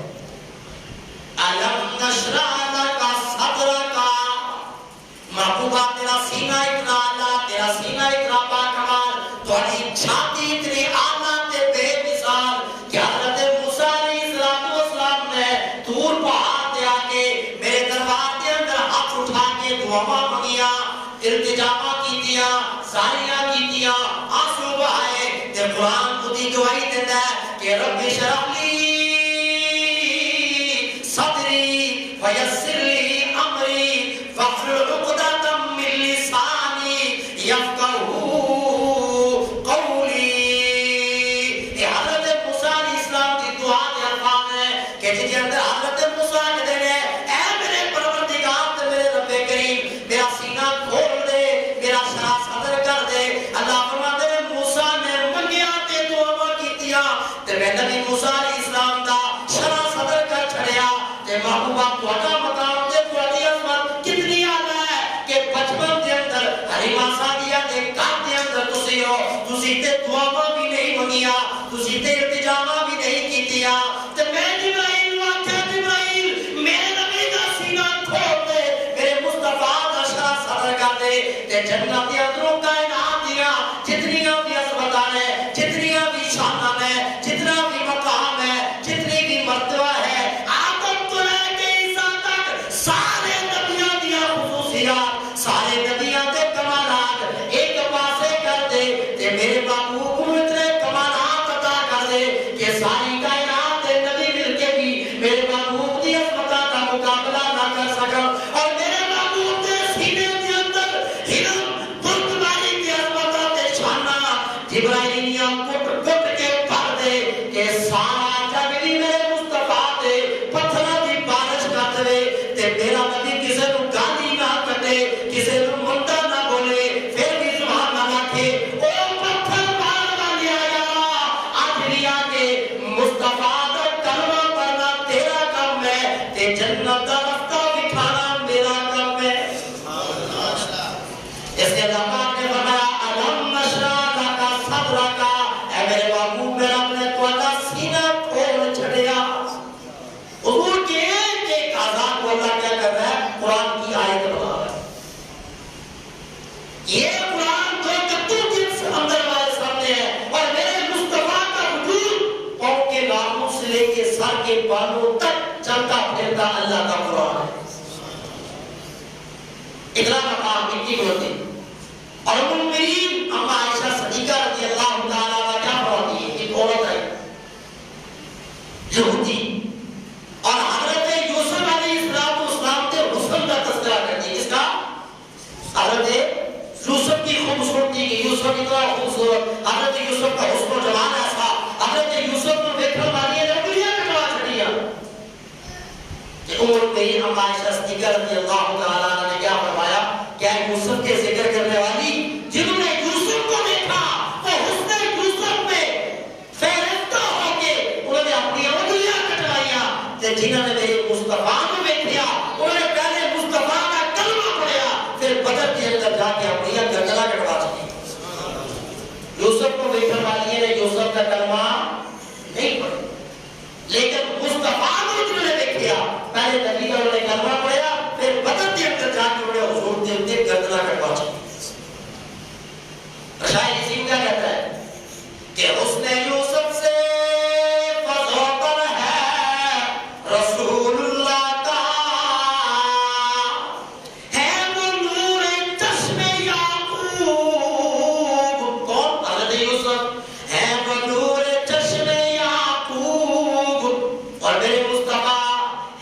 علم نشرح لک صدرک، محبوبہ تیرا سینہ اتنا اعلیٰ، تیرا سینہ اتنا باکمال، تھوڑی چھاتی اتنی اعلیٰ تے بے مثال کہ حضرت موسیٰ علیہ السلام نے طور پہاڑ تے آکے میرے دربار کے اندر ہاتھ اٹھا کے دعا منگیا، التجا کیتیاں، زاریاں کیتیاں، آنسو بہائے. تے قرآن خودی گواہی دیتا ہے کہ رب اشرح لی کہ جی اندر حضرت موسیٰ کہتے ہیں اے میرے پروردگار تے میرے رب کریم میرا سینہ کھول دے میرا شرح صدر کر دے اللہ فرماتے ہیں موسیٰ نے منگیا تے دعا کیتیا تے میں نبی موسیٰ علیہ السلام دا شرح صدر کر چھڑیا تے محبوبہ تواڈا مقام تے تواڈی عظمت کتنی اعلی ہے کہ بچپن دے اندر حلیمہ سعدیہ دے گھر دے اندر تسی ہو تسی تے دعا بھی نہیں منگیا تسی تے التجاواں بھی نہیں کیتیا تے میں جبرائیل واقعہ جبرائیل میرے نبی دا سینہ کھول دے میرے مصطفیٰ دا شرح صدر کر دے تے جنت دے اندروں کائنات دیاں جتنیاں بھی عظمتاں ہیں جتنیاں بھی شاناں ہیں جتنا بھی مقام ہے جتنی بھی مرتبہ ہے آدم تو لے کے عیسیٰ تک سارے نبیاں دیاں خصوصیات سارے نبیاں دے کمالات ایک پاسے کر دے تے میرے محبوب کو اتنے کمالات عطا کر دے کہ ساری کائنات دے نبی مل کے بھی میرے محبوب دی عظمتاں کا مقابلہ نہ کر سکن اور میرے محبوب دے سینے دے اندر ہرن برتباری دی عظمتاں تے شاناں جبرائیلیاں کٹ کٹ کے بھر دے کہ سارا جگ بھی میرے مصطفیٰ دے پتھراں دی بارش کر دے تے میرا نبی کسے نو گالی نہ کٹے کسے نو مندا نہ بولے پھر بھی سبحان اللہ کہ او پتھر مار والی آیا آج لیا کہ مصطفیٰ دا کلمہ پڑھنا تیرا کام ہے تے جنت دا رستہ دکھانا میرا کام ہے اس کے علاوہ نے فرمایا الم نشرح لک صدرک اے میرے محبوب میرا اپنے تواڈا سینہ کھول چھڑیا حضور کے ایک آزاد کو اللہ کیا کر رہا ہے قرآن کی آیت بنا رہا ہے یہ قرآن جو کتوں جن سے اندر والے سامنے ہے اور میرے مصطفیٰ کا وجود قوم کے ناموں سے لے کے سر کے بالوں تک چلتا پھرتا اللہ کا قرآن ہے اتنا مقام اتنی بولتی اور المؤمنین اما عائشہ صدیقہ رضی اللہ تعالیٰ عنہ کیا فرماتی ہے ایک عورت ہے یہودی اور حضرت یوسف علیہ السلام کے حسن کا تذکرہ کرتی ہے کس کا حضرت یوسف کی خوبصورتی کی یوسف اتنا خوبصورت حضرت یوسف کا حسن و جمال ایسا حضرت یوسف کو دیکھنے والی ہے انگلیاں کٹوا چھڑیا کہ عمر میں اما عائشہ صدیقہ رضی اللہ تعالیٰ عنہ نے کیا فرمایا کیا یوسف کے ذکر کرنے والی جنہوں نے یوسف کو دیکھا وہ حسن یوسف میں فیرفتہ ہو کے انہوں نے اپنی انگلیاں کٹوائیاں تے جنہوں نے میرے مصطفیٰ کو دیکھا انہوں نے پہلے مصطفیٰ کا کلمہ پڑھا پھر بدر کے اندر جا کے اپنی گردناں کٹوا چکی یوسف کو دیکھنے والی نے یوسف کا کلمہ نہیں پڑھا لیکن مصطفیٰ کو جنہوں نے دیکھا پہلے نبی کا انہوں نے کلمہ پڑھا پھر بدر کے اندر جا کے انہوں نے حضور کے اندر گردناں کٹوا چکی شاید اسی کیا کہتا ہے کہ حسن یوسف سے فضوتر ہے رسول اللہ کا ہے وہ نور چشم یعقوب کون حضرت یوسف ہے وہ نور چشم یعقوب اور میرے مصطفیٰ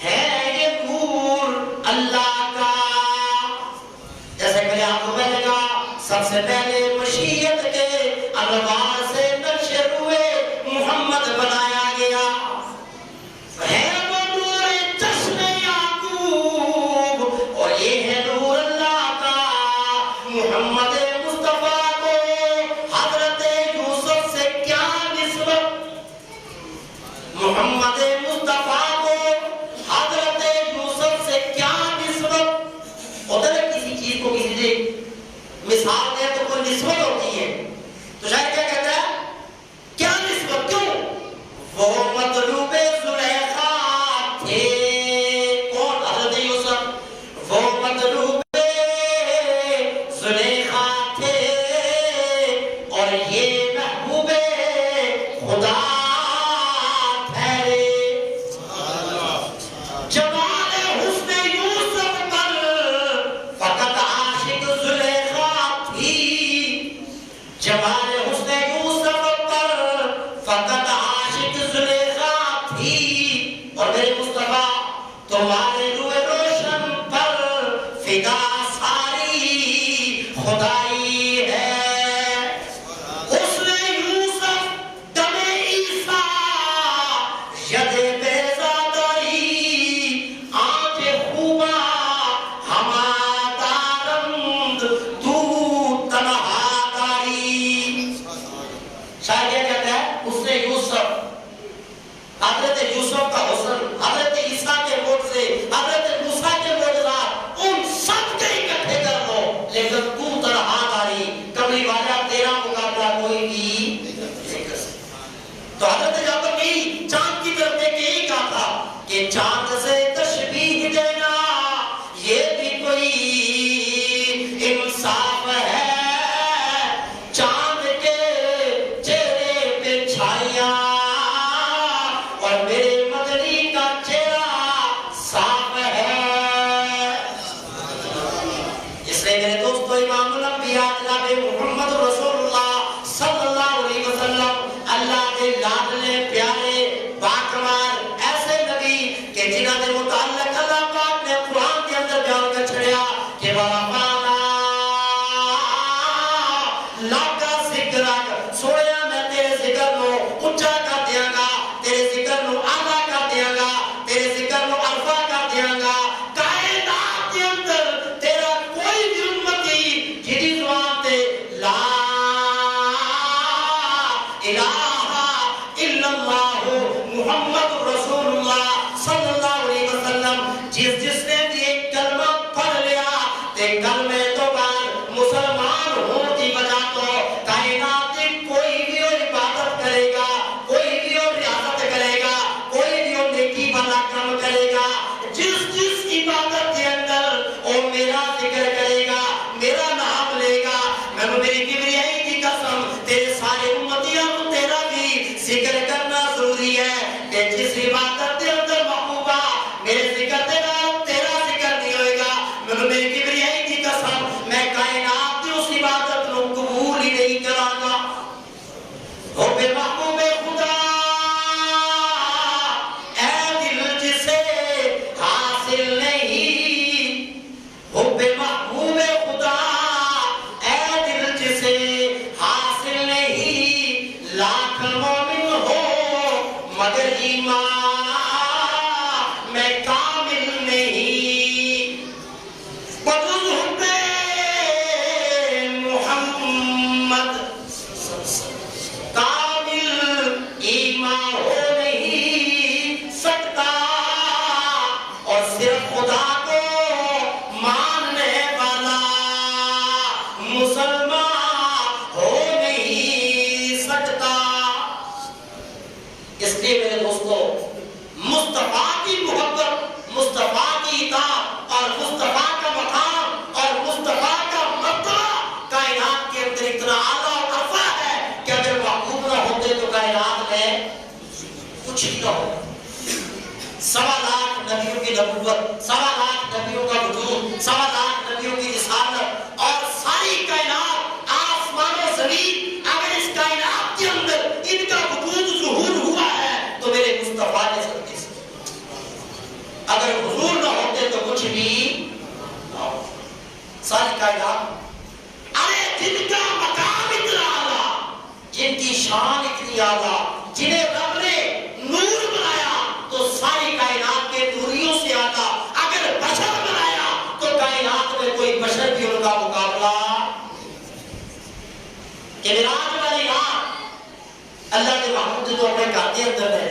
ہے یہ نور اللہ کا جیسے کہ آپ کو میں نے کہا سب سے پہلے مشیت کے انوار سے نشر ہوئے محمد بنایا گیا ہے وہ نور چشم یعقوب اور یہ ہے نور اللہ کا محمد مصطفیٰ کو حضرت یوسف سے کیا نسبت محمد مصطفیٰ کو حضرت یوسف سے کیا نسبت ادھر کسی چیز کو کسی سے مثال دے تو کوئی نسبت ہوتی ہے تو شاید کیا کہتا ہے کیا نسبت کیوں وہ مطلوب زلیخا تھے کون حضرت یوسف وہ مطلوب زلیخا تھے اور یہ محبوب خدا ٹھہرے جمال حسن یوسف پر فقط عاشق زلیخا جمال حسن یوسف پر فقط عاشق زلیخا تھی اور میرے مصطفیٰ تمہارے روح روشن پر فدا ساری خدائی ہے حسن یوسف دم عیسیٰ ید بیزاد کہ چاند سے تشبیہ دینا یہ بھی کوئی انصاف ہے، چاند کے چہرے پہ چھائیاں اور میرے مدنی کا چہرہ صاف ہے۔ اس لیے میرے دوستو امام الانبیاء جناب محمد رسول اللہ صلی اللہ علیہ وسلم اللہ کے لاڈلے پیارے باکمال ایسے نبی کہ جنہاں دے متعلق اللہ پاک نے قرآن کے اندر بیان کر چھڑیا کہ وَرَفَعْنَا لَكَ ذِكْرَكَ، سویا میں تیرے ذکر نو اونچا کر دیاں گا، تیرے ذکر نو اعلیٰ کر دیاں گا، تیرے ذکر نو عرفہ کر دیاں گا۔ کائنات کے اندر تیرا کوئی بھی امتی جدی زبان تے لا الہ الا اللہ محمد رسول اللہ صلی اللہ علیہ وسلم جس نے بھی ایک کلمہ پڑھ لیا تے کلمے تو بعد مسلمان ہونے کی وجہ تو کائنات کی کوئی بھی وہ عبادت کرے گا، کوئی بھی وہ ریاضت کرے گا، کوئی بھی وہ نیکی والا کام کرے گا، جس عبادت کے اندر وہ میرا ذکر کرے گا، میرا نام لے گا، میں میری کبریائی کی قسم تیرے سارے امتیاں کو تیرا بھی ذکر کرنا ضروری ہے کہ جس عبادت کے اندر محبوبہ میرے ذکر دے گا تیرا ذکر نہیں ہوئے گا، میں میری کبریائی کی قسم میں کائنات کی اس عبادت کو قبول ہی نہیں کروں گا۔ حب محبوب خدا اے دل جسے حاصل نہیں، حب محبوب خدا اے دل جسے حاصل نہیں، لاکھ مومن ہو مگر ایمان میں کامل نہیں، بجز حب محمد کامل ایمان ہو نہیں سکتا، اور صرف خدا کو ماننے والا مسلمان ہو نہیں سکتا۔ اس لیے میرے دوستو مصطفیٰ کی محبت، مصطفیٰ کی اطاعت اور مصطفیٰ کا مقام اور مصطفیٰ کا مرتبہ کائنات کے اندر اتنا اعلیٰ اور عرفہ ہے کہ اگر محبوب نہ ہوتے تو کائنات میں کچھ ہی نہ ہو۔ 1.25 لاکھ نبیوں کی نبوت، 1.25 لاکھ نبیوں کا وجود، 1.25 لاکھ نبیوں کی رسالت اور ساری کائنات آسمان و زمین، اگر اس کائنات کے اندر ان کا وجود ظہور ہوا ہے تو میرے مصطفیٰ نے صدقے سے، اگر حضور نہ ہوتے تو کچھ بھی نہ ہو۔ ساری کائنات، ارے جن کا مقام اتنا اعلیٰ، جن کی شان اتنی اعلیٰ، جنہیں رب نے نور بنایا تو ساری کائنات کے نوریوں سے اعلیٰ، اگر بشر بنایا تو کائنات میں کوئی بشر بھی ان کا مقابلہ۔ کہ معراج والی رات اللہ کے محمود تو اپنے گھر کے اندر ہے،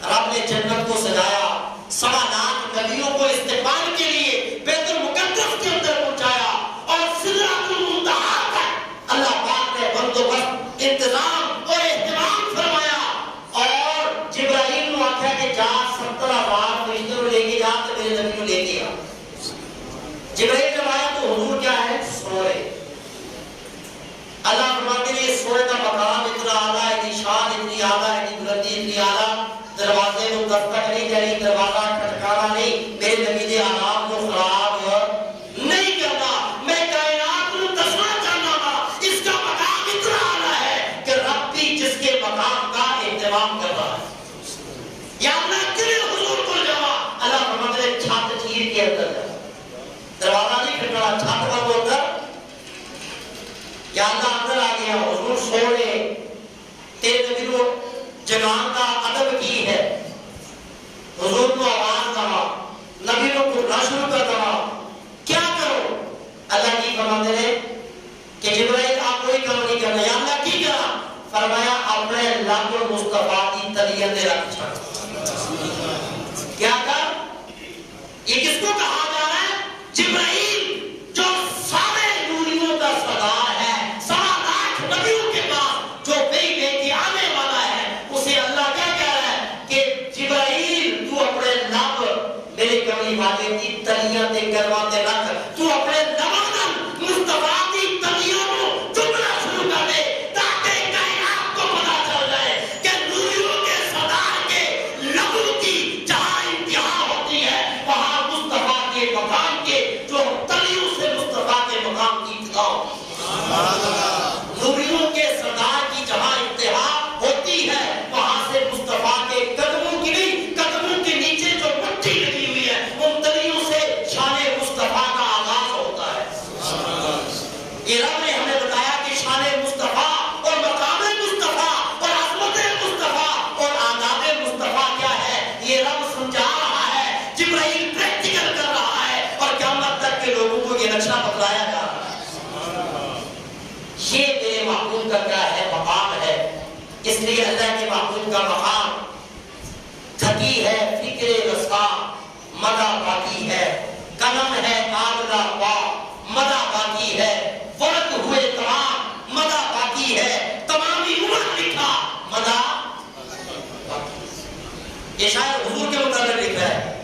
رب نے جنت کو سجایا، 1.25 لاکھ نبیوں کو استقبال کے لیے بیت المقدس کے اندر پہنچایا، اور سدرۃ المنتہا تک اللہ پاک نے بندوبست، انتظام اور اہتمام فرمایا، اور جبرائیل نے آخیا کہ جا 70,000 فرشتوں کو لے کے جا تو میرے نبی کو لے کے آ۔ جبرائیل جب آیا تو حضور کیا ہے؟ سوئے۔ اللہ فرماتے ہیں سوئے کا مقام اتنا اعلیٰ ہے، اتنی شان اتنی اعلیٰ ہے، اتنی بلندی اتنی اعلیٰ، دروازے کو دستک نہیں جاری، دروازہ کھٹکانا نہیں، میرے نبی نے آرام کو خراب نہیں کرنا۔ میں کائنات کو دسنا چاہنا گا اس کا مقام اتنا اعلیٰ ہے کہ رب بھی جس کے مقام کا اہتمام کر رہا ہے۔ یا اللہ کے حضور کو جاوا، اللہ فرماتے ہیں چھت چیر کے اندر جا، دروازہ نہیں کھٹکانا، چھت کا وہ اندر، یا اللہ اندر آ گیا، حضور سو رہے، تیرے نبی کو جگان کا ادب کی ہے، حضور کو آواز دہا، نبی کو پڑھنا شروع کر دہا، کیا کرو؟ اللہ کی فرماتے ہیں کہ جبرائیل آپ کوئی کام نہیں کرنا، یا اللہ کی کرا؟ فرمایا اپنے لب مصطفیٰ کی تلیت رکھ چھڑ۔ کیا کر؟ یہ کس کو کہا جا رہا ہے؟ جبرائیل جو آگے دی تلیاں تے کرواں تے رکھ تو اپنے نوانن مصطفیٰ دی تلیاں نو چکنا شروع کر دے تاکہ کائنات کو پتا چل جائے کہ نوریوں کے سردار کے لبو کی جہاں انتہا ہوتی ہے وہاں مصطفیٰ کے مقام کے جو تلیوں سے مصطفیٰ کے مقام کی ابتدا ہوتی ہے۔ نوریوں کے سردار کی جہاں انتہا ہوتی ہے وہاں سے مصطفیٰ کے قدموں کی نہیں قدموں کے نیچے جو مٹی لگی ہوئی ہے ان تلیوں سے شان مصطفیٰ کا آغاز ہوتا ہے۔ یہ رب نے ہمیں بتایا کہ شان مصطفیٰ اور مقام مصطفیٰ اور عظمت مصطفیٰ اور آداب مصطفیٰ کیا ہے یہ رب سمجھا رہا ہے، جبرائیل پریکٹیکل کر رہا ہے اور قیامت تک کے لوگوں کو یہ نقشہ بتلایا جا رہا ہے۔ یہ میرے محبوب کا کیا ہے مقام ہے، اس لیے اللہ کے محبوب کا مقام تھکی ہے فکر رسا مدہ باقی ہے، قلم ہے آگلا پا مدہ باقی ہے، فرق ہوئے تمام مدہ باقی ہے، تمامی عمر لکھا مدہ یہ شاید حضور کے متعلق لکھ رہا ہے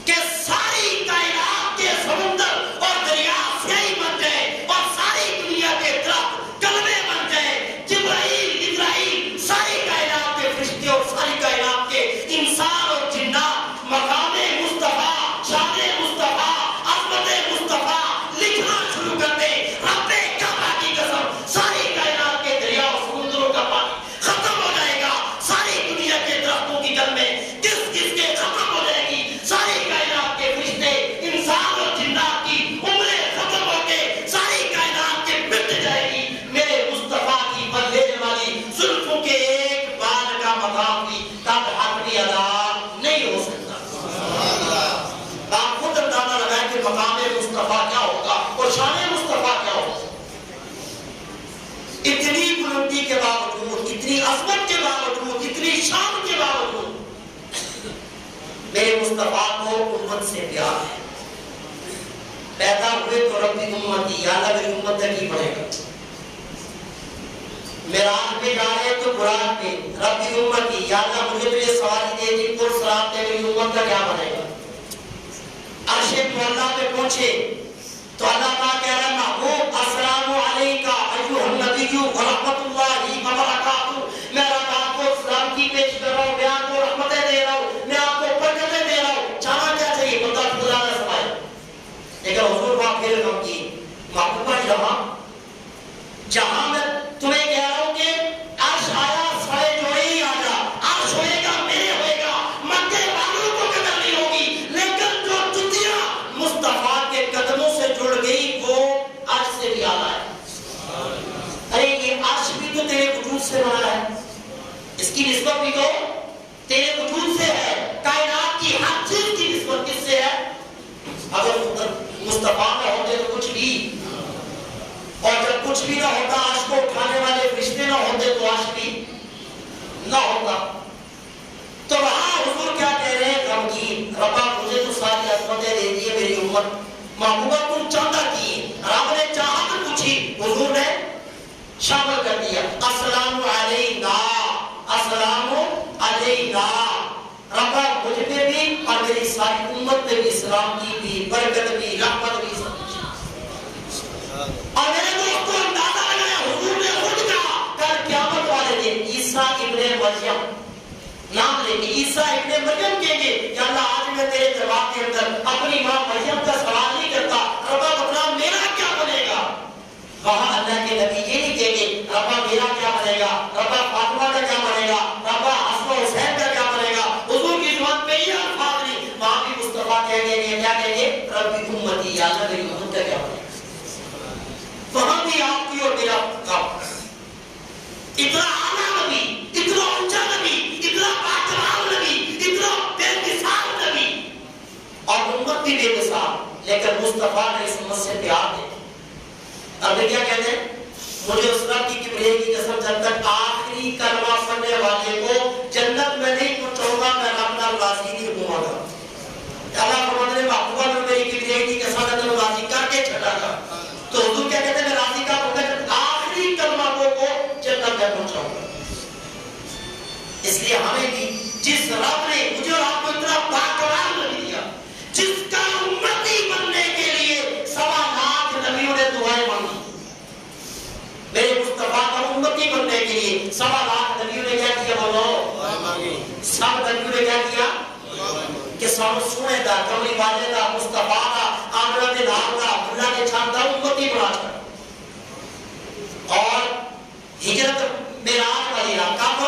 کہ ساری کائنات کے سمندر اور دریا سیاہی بن جائے اور ساری دنیا کے درخت کلمے بن جائے، جبرائیل اسرائیل ساری کائنات کے فرشتے اور ساری کائنات کے انسان اور جنات مقام مصطفیٰ شان مصطفیٰ عظمت مصطفیٰ لکھنا شروع کر دے رب کعبہ کی قسم ساری کائنات کے دریا اور سمندروں کا پانی ختم ہو جائے گا، ساری دنیا کے درختوں کی جل میں کس کس کے ختم ہو جائے گی، ساری کائنات کے فرشتے انسان اور جنات کی عمریں ختم ہو کے ساری کائنات کے مٹ جائے گی، میرے مصطفیٰ کی بدلینے والی زلفوں کے ایک بال کا مقام بھی تب حق بھی ادا نہیں ہو سکتا۔ آپ خود اندازہ لگائیں کہ مقام مصطفیٰ کیا ہوگا اور شان مصطفیٰ کیا ہوگا۔ اتنی بلندی کے باوجود اتنی عظمت کے باوجود اتنی شان کے باوجود میرے مصطفیٰ کو امت سے پیار ہے۔ پیدا ہوئے تو ربی امتی یا اللہ میری امت تک ہی پڑے گا، میراج پہ جا رہے تو برات پہ ربی امتی یا اللہ مجھے تو یہ سواری دے دی پر سرات دے میری امت کا کیا بنے گا۔ عرش مولا پہ پہنچے تو اللہ پاک کہہ رہا ہے محبوب السلام علیکہ ایھا النبی و رحمت اللہ وبرکاتہ، میں آپ کو سلام کی پیش کر رہا ہوں، میں آپ کو رحمتیں دے رہا ہوں، میں آپ کو برکتیں دے رہا ہوں، چاہنا کیا چاہیے بندہ خدا نہ سمائے۔ لیکن حضور پاک پھر کم کی محبوبہ جہاں میں تمہیں کہہ رہا ہوں کہ عرش آیا سڑے جوڑے ہی آ جا، عرش ہوئے گا میرے ہوئے گا، مکے والوں کو قدر نہیں ہوگی، لیکن جو جتیاں مصطفیٰ کے قدموں سے جڑ گئی وہ عرش سے بھی آلہ ہے۔ ارے یہ عرش بھی تو تیرے وجود سے بنا ہے، اس کی نسبت بھی تو تیرے وجود سے ہے، کائنات کی ہر چیز کی نسبت کس سے ہے؟ اگر مصطفیٰ نہ ہوتے تو کچھ بھی، اور جب کچھ بھی نہ ہوتا عرش کو اٹھانے والے فرشتے نہ ہوتے تو عرش بھی نہ ہوتا۔ تو وہاں حضور کیا کہہ رہے ہیں غمگین ربا مجھے تو ساری عظمتیں دے دی ہے میری امت، محبوبہ تم چاہتا کی رب نے چاہت پوچھی حضور نے شامل کر دیا السلام علینا السلام علینا، ربا مجھ پہ بھی اور میری ساری امت پہ بھی اسلام کی بھی برکت بھی رحمت بھی سب کچھ۔ اور میرے دوستوں اندازہ لگایا حضور نے خود کہا کل قیامت والے دن عیسیٰ ابن مریم نام لے کے عیسیٰ ابن مریم کہیں گے کہ اللہ آج میں تیرے دربار کے اندر اپنی ماں مریم کا سوال نہیں کرتا، ربا بتلا میرا کیا بنے گا۔ وہاں اللہ کے نبی یہ نہیں کہیں گے ربا میرا کیا بنے گا، ربا فاطمہ کا کیا بنے گا، ربا حسن و حسین کا کیا بنے گا، حضور کی زبان پہ یہ الفاظ نہیں، وہاں بھی مصطفیٰ کہیں گے کیا کہیں گے ربی امتی یا اللہ میری امت کا کیا بنے گا۔ وہاں بھی آپ کی اور میرا کام اتنا اعلیٰ نبی، اتنا اونچا نبی، اتنا باکمال نبی، اتنا بے مثال نبی اور امت بھی بے مثال، لیکن مصطفیٰ نے اس امت سے پیار دے۔ اب کیا کہتے ہیں مجھے اس رب کی کبریائی کی قسم جب تک آخری کلمہ پڑھنے والے کو جنت میں نہیں پہنچاؤں گا میں اپنا راضی نہیں ہوں گا۔ اللہ فرماتے ہیں محبوبہ نے میری کبریائی کی قسم جب تک راضی کر کے چھڑا گا، تو حضور کیا کہتے ہیں میں راضی کا آخری کلمہ کو جنت میں پہنچاؤں گا۔ اس لیے ہمیں بھی جس رب نے مجھے اور آپ کو اتنا باکمال نبی دیا، جس کہ سانو سونے دا کملی والے دا مصطفیٰ دا آمنہ دے نام دا اللہ کے چھانتا امتی بنا چھا اور ہجرت میراج والی رات کب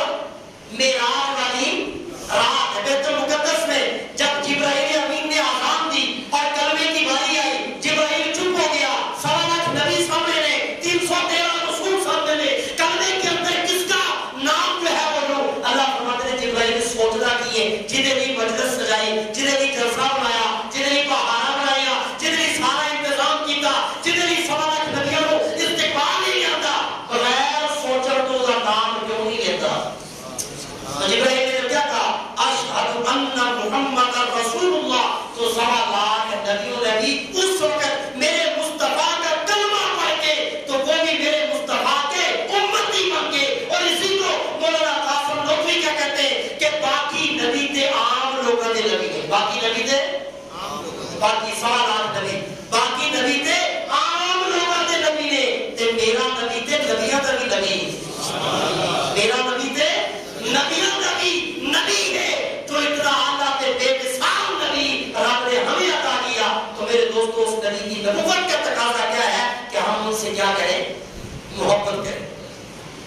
میراج والی رات بیت المقدس میں جب جبرائیل امین نے آزان دی اور کلمے کی باری آئی جبرائیل چپ ہو گیا 1.25 نبی سامنے نے 313 رسول سامنے نے کلمے کے اندر کس کا نام جو ہے وہ لو اللہ فرماتے ہیں جبرائیل سوچنا کیے جنہیں بھی مجلس سجائی جنہیں بھی جلسہ بنایا جنہیں بھی بہانہ بنایا جنہیں بھی سارا انتظام کیتا جنہیں بھی 1.25 نبیوں کو استقبال نہیں کرتا بغیر سوچر تو دا نام کیوں نہیں لیتا جبرائیل نے کیا کہا اشہد ان محمد رسول اللہ تو 1.25 لاکھ نبیوں نے بھی اس وقت میرے مصطفیٰ کا کلمہ پڑھ کے تو وہ بھی میرے مصطفیٰ کے امتی بن گئے اور اسی کو مولانا قاسم نقوی کیا کہتے ہیں کہ باقی نبی تے عام لوگوں دے نبی ہیں باقی نبی تے باقی 1.25 لاکھ نبی باقی نبی تے عام لوگوں دے نبی نے تے میرا نبی تے نبیوں دا بھی نبی میرا نبی تے نبیوں کا بھی نبی ہے تو اتنا اللہ کے بے مثال نبی رب نے ہمیں عطا کیا تو میرے دوستو اس نبی کی نبوت کا تقاضا کیا ہے کہ ہم ان سے کیا کریں محبت کریں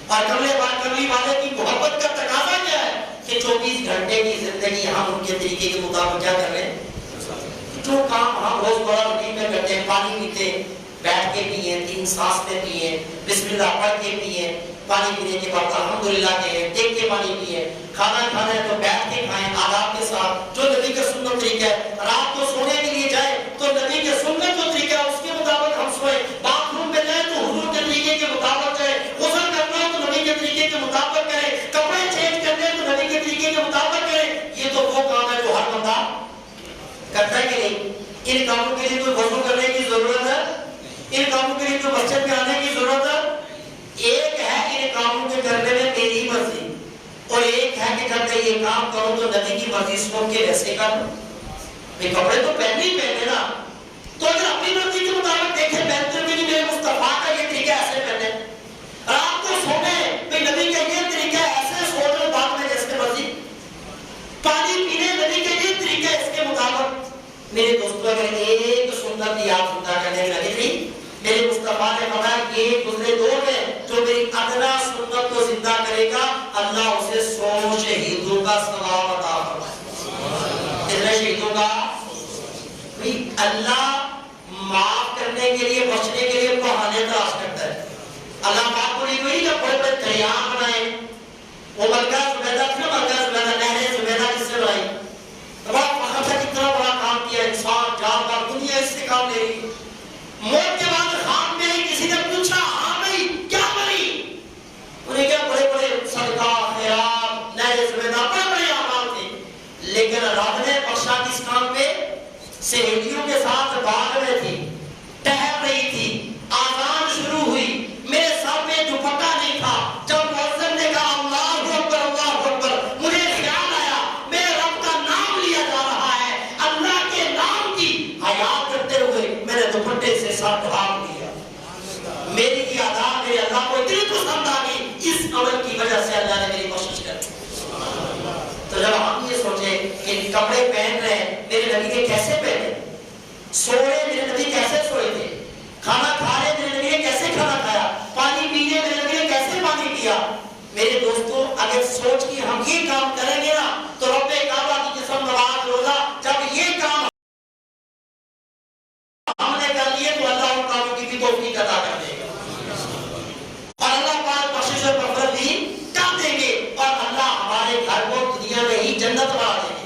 اور کملی والے کی محبت کا تقاضا کیا ہے کہ 24 گھنٹے کی زندگی ہم ان کے طریقے کے مطابق کیا کر رہے ہیں جو کام ہم روز بڑا روٹین میں کرتے ہیں پانی پیتے بیٹھ کے پیئے 3 سانس میں پیئے بسم اللہ پڑھ کے پیئے پانی پینے کے بعد الحمدللہ کہیں ٹیک کے پانی پیئے کھانا کھانا ہے تو بیٹھ کے کھائیں آداب کے ساتھ جو نبی کا سنت طریقہ ہے رات کو سونے کے لیے جائیں تو نبی کے سنت جو طریقہ ہے اس کے مطابق ہم سوئیں باتھ روم میں جائیں تو حضور کے طریقے کے مطابق جائیں غسل کرنا ہے تو نبی کے طریقے کے مطابق کریں کپڑے چینج کرنے ہیں تو نبی کے طریقے کے مطابق کریں یہ تو وہ کام ہے جو ہر بندہ کرتا ہے کہ نہیں ان کاموں کے لیے کوئی وضو کرنے کی ضرورت ہے ان کاموں کے لیے کوئی مسجد میں آنے کی ضرورت ہے ایک ہے ان کاموں کے کرنے میں میری مرضی اور ایک ہے کہ جب میں یہ کام کروں تو نبی کی مرضی سن کے ویسے کروں میں کپڑے تو پہنے ہی پہنے نا تو اگر اپنی مرضی کے مطابق دیکھیں بہتر کہ میرے مصطفیٰ کا یہ طریقہ ایسے پہنے رات کو سونے کہ نبی کا یہ طریقہ ایسے سو لو بعد میں جیسے مرضی پانی پینے نبی کا یہ طریقہ اس کے مطابق میرے دوستوں اگر ایک سنت یاد زندہ کرنے کی لگے نہیں میرے مصطفیٰ نے فرمایا کہ گزرے دور میں جو میری ادنا سنت کو زندہ کرے گا اللہ اسے 100 شہیدوں کا ثواب عطا فرمائے کتنے شہیدوں کا اللہ معاف کرنے کے لیے بخشنے کے لیے بہانے تلاش کرتا ہے اللہ پاک کو نہیں کہ بڑے بڑے دریاں بنائے وہ ملکہ زبیدہ تھا ملکہ زبیدہ نہریں زبیدہ کس سے بنائی بڑا فخر تھا کتنا بڑا کام کیا انسان جانور دنیا اس سے کام لے رہی موت کے بعد خام میں کسی نے پوچھا ہاں بھائی کیا بنی انہیں کیا بڑے بڑے صدقہ خیرات نئے زمیدہ بڑے بڑے اعمال تھے لیکن رب نے بخشا کس کام پہ سہیلیوں کے ساتھ باغ میں تھی ٹہل رہی تھی آزان شروع ہوئی میرے سر میں دوپٹہ نہیں تھا جب مؤذن نے کہا اللہ اکبر مجھے خیال آیا میرے رب کا نام لیا جا رہا ہے اللہ کے نام کی حیات کرتے ہوئے میں نے دوپٹے سے سر ڈھانپ لیا میری کی عذاب میرے اللہ کو اتنی پسند آ گئی اس عمل کی وجہ سے اللہ نے میری کوشش کر تو جب ہم یہ سوچیں کہ کپڑے پہن رہے ہیں میرے نبی کے کیسے پہنے سو رہے میرے نبی کیسے سوئے تھے کھانا کھا رہے میرے نبی نے کیسے کھانا کھایا پانی پینے میرے نبی نے کیسے پانی پیا میرے دوستو اگر سوچ کے ہم یہ کام کریں گے نا تو رب کعبہ کی قسم نماز روزہ جب یہ کام ہم نے کر لیے تو اللہ ان کاموں کی بھی توفیق عطا کر دے گا اور اللہ پاک بخشش و مغفرت بھی کر دیں گے اور اللہ ہمارے گھر کو دنیا میں ہی جنت بنا دیں گے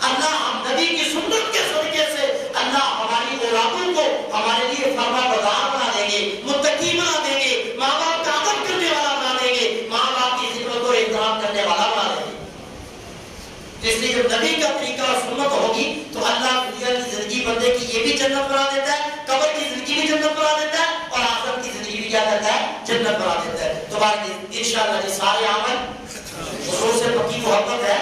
اللہ ہم نبی کی سنت کے صدقے سے اللہ ہماری اولادوں کو ہمارے لیے فرما بردار بنا دیں گے متقی بنا دیں گے ماں باپ کا ادب کرنے والا بنا دیں گے ماں باپ کی خدمت اور احترام کرنے والا بنا دیں گے اس لیے جب نبی کا طریقہ اور سنت ہوگی تو اللہ دنیا کی زندگی بندے کی یہ بھی جنت بنا دیتا ہے قبر کی زندگی بھی جنت بنا دیتا ہے اور آخرت کی زندگی بھی کیا کرتا ہے جنت بنا دیتا ہے تو بھائی انشاءاللہ جی سارے عمل حضور سے پکی محبت ہے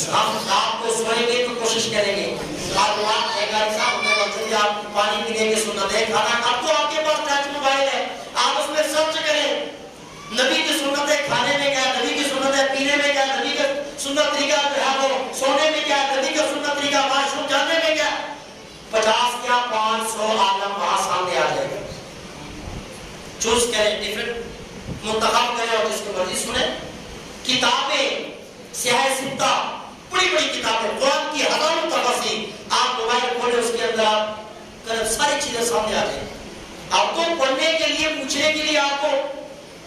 ہم آپ کو سوئیں گے تو کوشش کریں گے آپ ایک صاحب نے وقت آپ پانی پینے کی سنت ہے کھانا اب تو آپ کے پاس ٹچ موبائل ہے آپ اس میں سرچ کریں نبی کی سنت ہے کھانے میں کیا نبی کی سنت ہے پینے میں کیا نبی کا سنت طریقہ جو ہے وہ سونے میں کیا نبی کا سنت طریقہ منتخب کرے اور جس کو مرضی سنے. کتابیں سیاہ ستہ بڑی بڑی کتابیں قرآن کی ہزاروں تفاسیر آپ موبائل کھولے اس کے اندر آپ ساری چیزیں سامنے آ جائیں. آپ کو پڑھنے کے لیے پوچھنے کے لیے آپ کو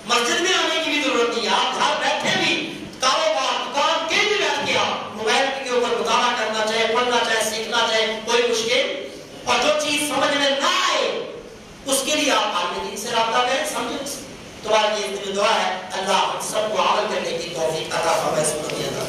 مسجد میں آنے کی بھی ضرورت نہیں ہے. آپ گھر بیٹھے بھی کاروبار دکان کے بھی بیٹھ کے آپ موبائل کے اوپر مطالعہ کرنا چاہے, پڑھنا چاہے, سیکھنا چاہے, کوئی مشکل اور جو چیز سمجھ میں نہ آئے اس کے لیے آپ عالم دین سے رابطہ کریں. سمجھیں تمہاری یہ دعا ہے اللہ ہم سب کو عمل کرنے کی توفیق عطا فرمائے.